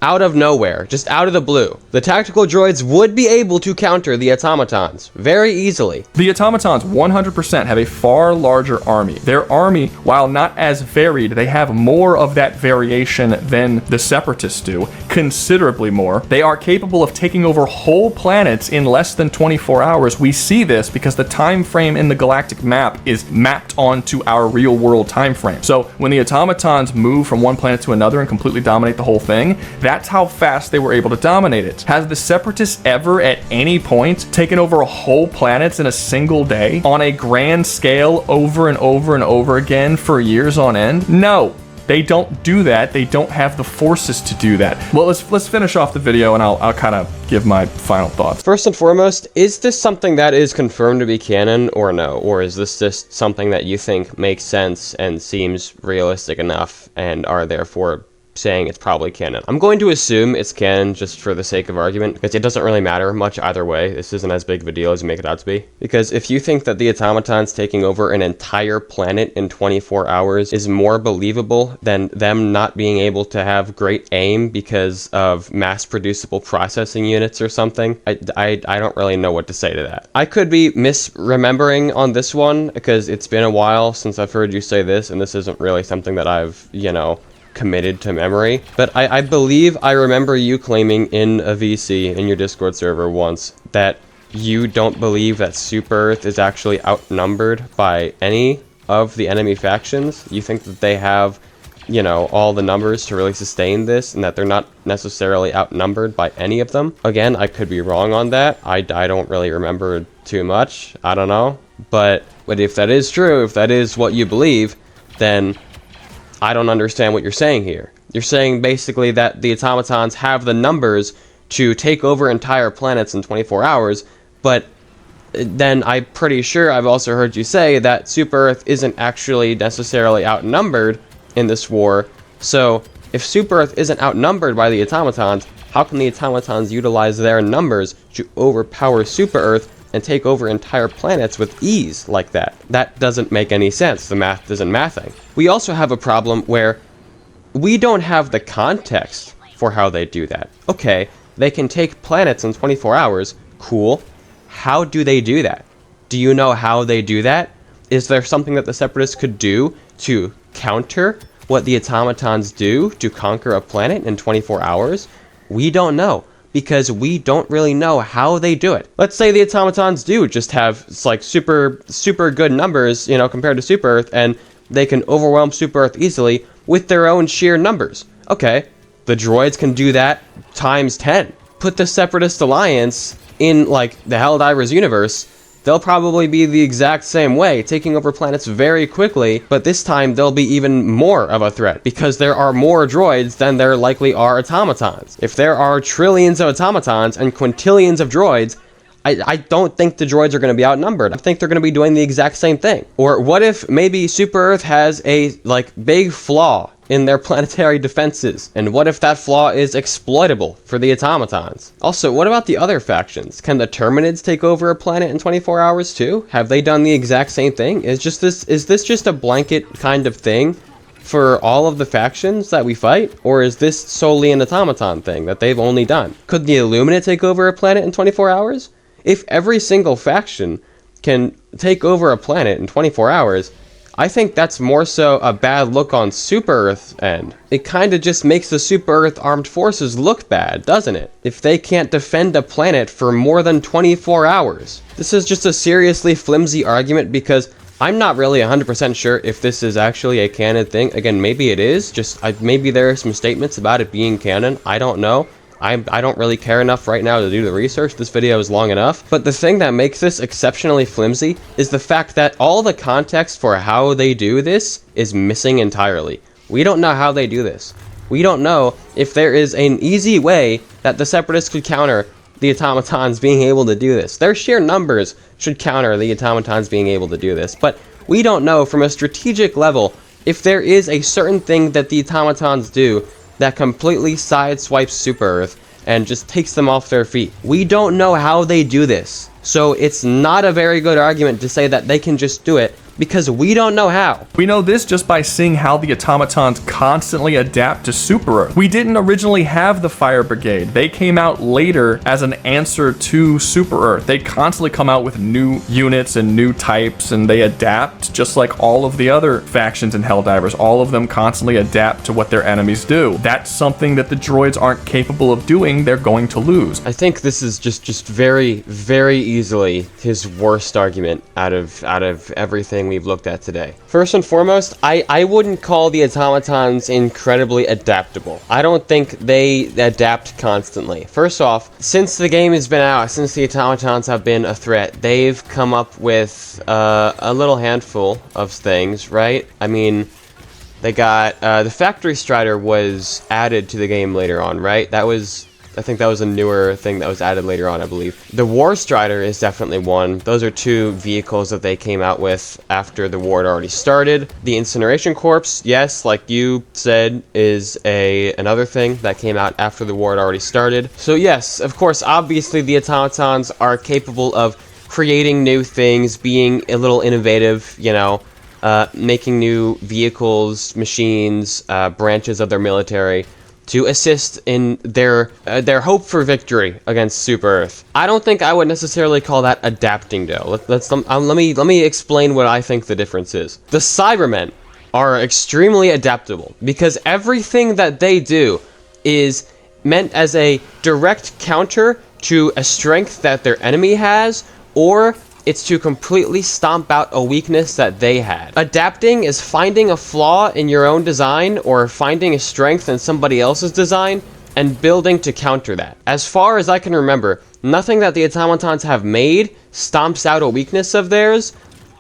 out of nowhere, just out of the blue. The tactical droids would be able to counter the automatons very easily. The automatons 100% have a far larger army. Their army, while not as varied, they have more of that variation than the separatists do, considerably more. They are capable of taking over whole planets in less than 24 hours. We see this because the time frame in the galactic map is mapped onto our real world time frame. So when the automatons move from one planet to another and completely dominate the whole thing, that's how fast they were able to dominate it. Has the separatists ever at any point taken over whole planets in a single day on a grand scale over and over and over again for years on end? No. They don't do that. They don't have the forces to do that. Well, let's finish off the video and I'll kind of give my final thoughts. First and foremost, is this something that is confirmed to be canon or no? Or is this just something that you think makes sense and seems realistic enough and are therefore saying it's probably canon? I'm going to assume it's canon just for the sake of argument, because it doesn't really matter much either way. This isn't as big of a deal as you make it out to be. Because if you think that the automatons taking over an entire planet in 24 hours is more believable than them not being able to have great aim because of mass-producible processing units or something, I don't really know what to say to that. I could be misremembering on this one, because it's been a while since I've heard you say this, and this isn't really something that I've, you know, committed to memory, but I believe I remember you claiming in a VC in your Discord server once that you don't believe that Super Earth is actually outnumbered by any of the enemy factions. You think that they have, you know, all the numbers to really sustain this, and that they're not necessarily outnumbered by any of them. Again, I could be wrong on that. I don't really remember too much. I don't know. But if that is true, if that is what you believe, then I don't understand what you're saying here. You're saying basically that the automatons have the numbers to take over entire planets in 24 hours, but then I'm pretty sure I've also heard you say that Super Earth isn't actually necessarily outnumbered in this war, so If Super Earth isn't outnumbered by the Automatons, how can the Automatons utilize their numbers to overpower Super Earth and take over entire planets with ease like that? That doesn't make any sense. The math isn't mathing. We also have a problem where we don't have the context for how they do that. Okay, they can take planets in 24 hours. Cool. How do they do that? Do you know how they do that? Is there something that the Separatists could do to counter what the Automatons do to conquer a planet in 24 hours? We don't know, because we don't really know how they do it. Let's say the Automatons do just have like super good numbers, you know, compared to Super Earth, and they can overwhelm Super Earth easily with their own sheer numbers. Okay, the droids can do that times 10. Put the Separatist Alliance in like the Helldivers universe, they'll probably be the exact same way, taking over planets very quickly, but this time they'll be even more of a threat, because there are more droids than there likely are automatons. If there are trillions of automatons and quintillions of droids, I don't think the droids are going to be outnumbered. I think they're going to be doing the exact same thing. Or what if maybe Super Earth has a like big flaw in their planetary defenses? And what if that flaw is exploitable for the automatons? Also, what about the other factions? Can the Terminids take over a planet in 24 hours too? Have they done the exact same thing? Is this just a blanket kind of thing for all of the factions that we fight? Or is this solely an automaton thing that they've only done? Could the Illuminate take over a planet in 24 hours? If every single faction can take over a planet in 24 hours, I think that's more so a bad look on Super Earth's end. It kind of just makes the Super Earth armed forces look bad, doesn't it? If they can't defend a planet for more than 24 hours. This is just a seriously flimsy argument, because I'm not really 100% sure if this is actually a canon thing. Again, maybe it is, maybe there are some statements about it being canon, I don't know. I don't really care enough right now to do the research. This video is long enough. But the thing that makes this exceptionally flimsy is the fact that all the context for how they do this is missing entirely. We don't know how they do this. We don't know if there is an easy way that the Separatists could counter the Automatons being able to do this. Their sheer numbers should counter the Automatons being able to do this. But we don't know from a strategic level if there is a certain thing that the Automatons do that completely sideswipes Super Earth and just takes them off their feet. We don't know how they do this, so it's not a very good argument to say that they can just do it, because we don't know how. We know this just by seeing how the automatons constantly adapt to Super Earth. We didn't originally have the Fire Brigade. They came out later as an answer to Super Earth. They constantly come out with new units and new types, and they adapt just like all of the other factions in Helldivers. All of them constantly adapt to what their enemies do. That's something that the droids aren't capable of doing. They're going to lose. I think this is just very, very easily his worst argument out of everything we've looked at today. First and foremost, I wouldn't call the automatons incredibly adaptable. I don't think they adapt constantly. First off, since the game has been out, since the automatons have been a threat, they've come up with a little handful of things, right? I mean, they got the Factory Strider was added to the game later on, right? I think that was a newer thing that was added later on, I believe. The War Strider is definitely one. Those are two vehicles that they came out with after the war had already started. The Incineration Corpse, yes, like you said, is another thing that came out after the war had already started. So yes, of course, obviously the automatons are capable of creating new things, being a little innovative, you know, making new vehicles, machines, branches of their military, to assist in their hope for victory against Super Earth. I don't think I would necessarily call that adapting, though. Let me explain what I think the difference is. The Cybermen are extremely adaptable, because everything that they do is meant as a direct counter to a strength that their enemy has, or it's to completely stomp out a weakness that they had. Adapting is finding a flaw in your own design, or finding a strength in somebody else's design, and building to counter that. As far as I can remember, nothing that the automatons have made stomps out a weakness of theirs,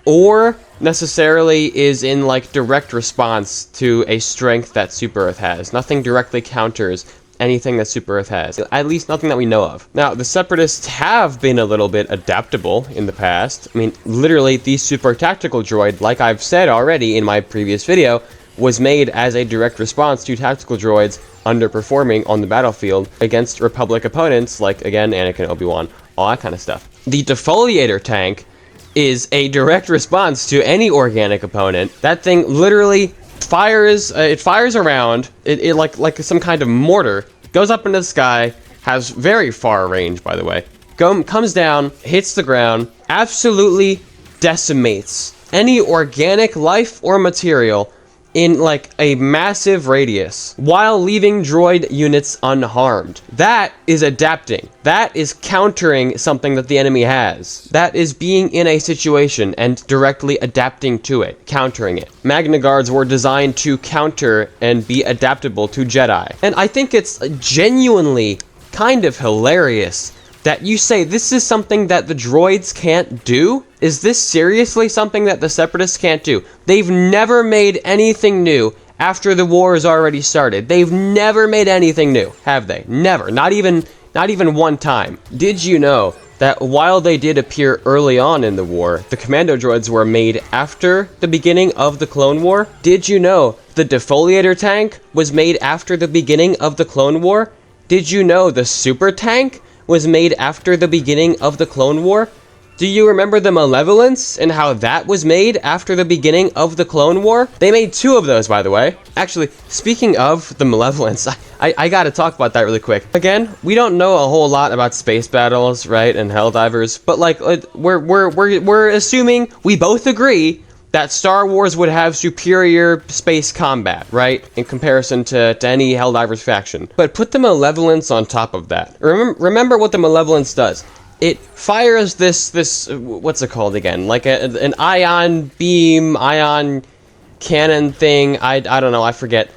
or necessarily is in like direct response to a strength that Super Earth has. Nothing directly counters anything that Super Earth has. At least nothing that we know of. Now, the Separatists have been a little bit adaptable in the past. I mean, literally, the Super Tactical Droid, like I've said already in my previous video, was made as a direct response to tactical droids underperforming on the battlefield against Republic opponents like, again, Anakin, Obi-Wan, all that kind of stuff. The defoliator tank is a direct response to any organic opponent. That thing literally fires, it fires around, it like some kind of mortar, goes up into the sky, has very far range, by the way, comes down, hits the ground, absolutely decimates any organic life or material in like a massive radius while leaving droid units unharmed. That is adapting. That is countering something that the enemy has. That is being in a situation and directly adapting to it, countering it. Magna Guards were designed to counter and be adaptable to Jedi. And I think it's genuinely kind of hilarious that you say this is something that the droids can't do? Is this seriously something that the Separatists can't do? They've never made anything new after the war has already started. They've never made anything new, have they? Never. Not even one time. Did you know that while they did appear early on in the war, the commando droids were made after the beginning of the Clone War? Did you know the defoliator tank was made after the beginning of the Clone War? Did you know the super tank was made after the beginning of the Clone War? Do you remember the Malevolence and how that was made after the beginning of the Clone War? They made 2 of those, by the way. Actually, speaking of the Malevolence, I gotta talk about that really quick. Again, we don't know a whole lot about space battles, right, and Helldivers, but like, we're assuming, we both agree that Star Wars would have superior space combat, right? In comparison to any Helldivers faction. But put the Malevolence on top of that. Remember what the Malevolence does. It fires this what's it called again? Like an ion beam, ion cannon thing. I don't know, I forget.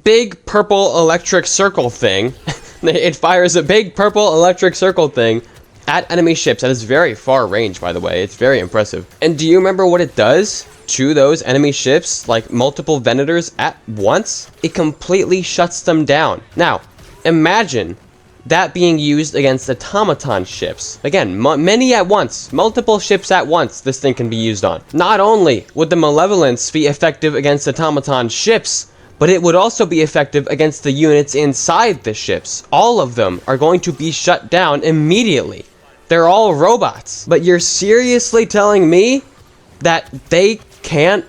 Big purple electric circle thing. It fires a big purple electric circle thing at enemy ships. That is very far range, by the way. It's very impressive. And do you remember what it does to those enemy ships, like multiple Venators at once? It completely shuts them down. Now, imagine that being used against automaton ships. Again, many at once, multiple ships at once this thing can be used on. Not only would the Malevolence be effective against automaton ships, but it would also be effective against the units inside the ships. All of them are going to be shut down immediately. They're all robots. But you're seriously telling me that they can't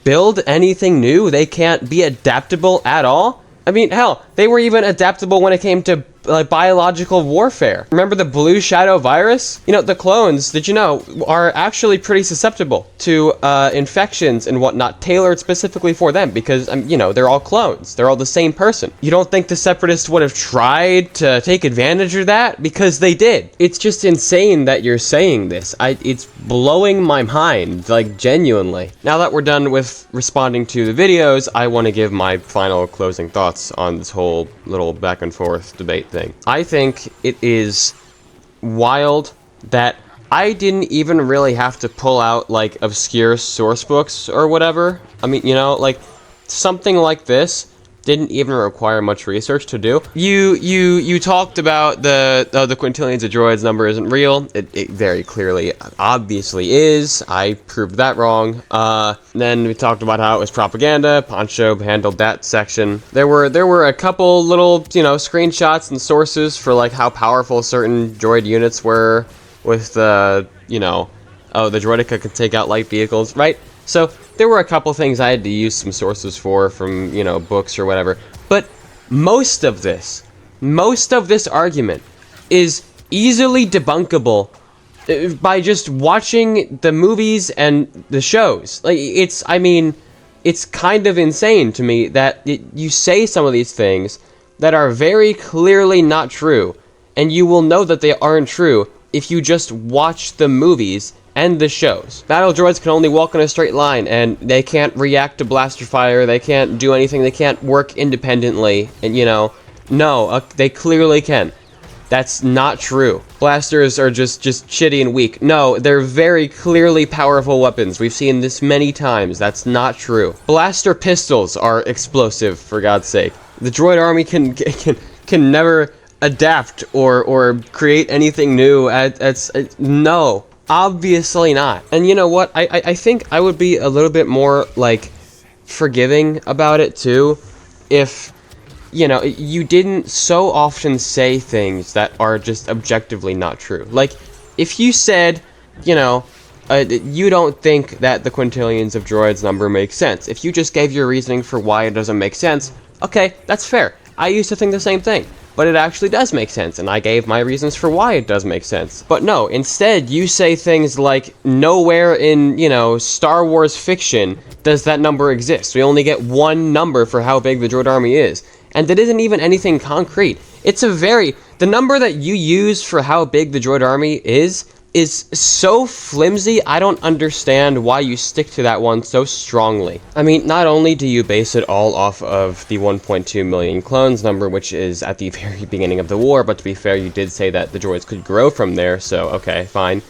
build anything new? They can't be adaptable at all? I mean, hell, they were even adaptable when it came to biological warfare. Remember the blue shadow virus? You know, the clones, did you know, are actually pretty susceptible to infections and whatnot, tailored specifically for them because, you know, they're all clones. They're all the same person. You don't think the Separatists would have tried to take advantage of that? Because they did. It's just insane that you're saying this. It's blowing my mind, like, genuinely. Now that we're done with responding to the videos, I want to give my final closing thoughts on this whole little back and forth debate thing. I think it is wild that I didn't even really have to pull out like obscure source books or whatever. I mean, you know, like something like this didn't even require much research to do. You talked about the quintillions of droids number isn't real. It very clearly, obviously is. I proved that wrong. Then we talked about how it was propaganda. Poncho handled that section. There were a couple little, you know, screenshots and sources for like how powerful certain droid units were with the, you know, oh, the droideka could take out light vehicles, right? So there were a couple things I had to use some sources for from, you know, books or whatever. But most of this argument is easily debunkable by just watching the movies and the shows. Like, I mean, it's kind of insane to me that you say some of these things that are very clearly not true, and you will know that they aren't true if you just watch the movies and the shows. Battle droids can only walk in a straight line, and they can't react to blaster fire, they can't do anything, they can't work independently, and you know, no, they clearly can. That's not true. Blasters are just shitty and weak. No, they're very clearly powerful weapons. We've seen this many times. That's not true. Blaster pistols are explosive, for God's sake. The droid army can never adapt or create anything new. No. Obviously not. And you know what? I think I would be a little bit more, like, forgiving about it too if, you know, you didn't so often say things that are just objectively not true. Like, if you said, you know, you don't think that the quintillions of droids number makes sense. If you just gave your reasoning for why it doesn't make sense, okay, that's fair. I used to think the same thing, but it actually does make sense, and I gave my reasons for why it does make sense. But no, instead you say things like, nowhere in, you know, Star Wars fiction does that number exist. We only get one number for how big the droid army is. And that isn't even anything concrete. It's the number that you use for how big the droid army is so flimsy, I don't understand why you stick to that one so strongly. I mean, not only do you base it all off of the 1.2 million clones number, which is at the very beginning of the war, but to be fair, you did say that the droids could grow from there, so okay, fine.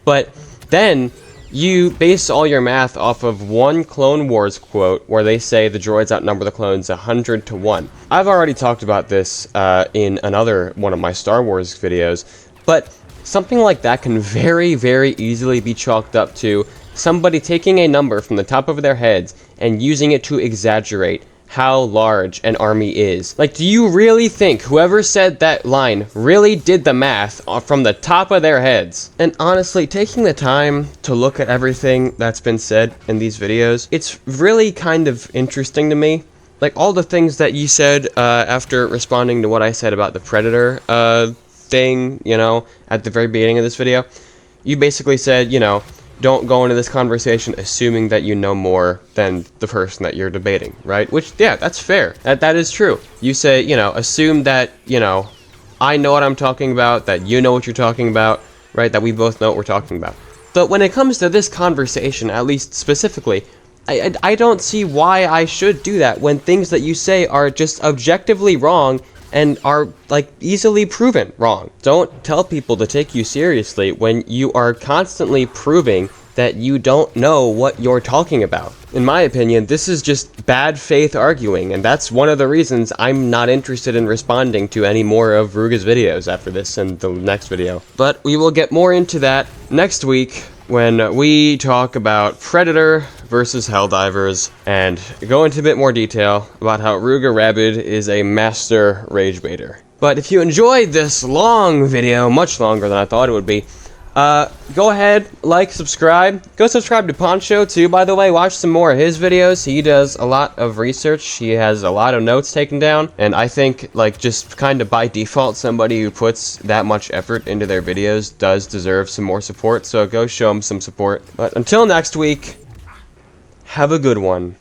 But then, you base all your math off of one Clone Wars quote where they say the droids outnumber the clones 100 to 1. I've already talked about this in another one of my Star Wars videos, but something like that can very, very easily be chalked up to somebody taking a number from the top of their heads and using it to exaggerate how large an army is. Like, do you really think whoever said that line really did the math from the top of their heads? And honestly, taking the time to look at everything that's been said in these videos, it's really kind of interesting to me. Like, all the things that you said after responding to what I said about the Predator thing, you know, at the very beginning of this video, you basically said, you know, don't go into this conversation assuming that you know more than the person that you're debating, right? Which, yeah, that's fair. That is true. You say, you know, assume that, you know, I know what I'm talking about, that you know what you're talking about, right? That we both know what we're talking about. But when it comes to this conversation, at least specifically, I don't see why I should do that when things that you say are just objectively wrong and are, like, easily proven wrong. Don't tell people to take you seriously when you are constantly proving that you don't know what you're talking about. In my opinion, this is just bad faith arguing, and that's one of the reasons I'm not interested in responding to any more of Rouga's videos after this and the next video. But we will get more into that next week when we talk about Predator versus Helldivers and go into a bit more detail about how Rouga Rabid is a master rage baiter. But if you enjoyed this long video, much longer than I thought it would be, go ahead, like, subscribe. Go subscribe to Poncho too, by the way. Watch some more of his videos. He does a lot of research. He has a lot of notes taken down. And I think, like, just kind of by default, somebody who puts that much effort into their videos does deserve some more support. So go show him some support. But until next week, have a good one.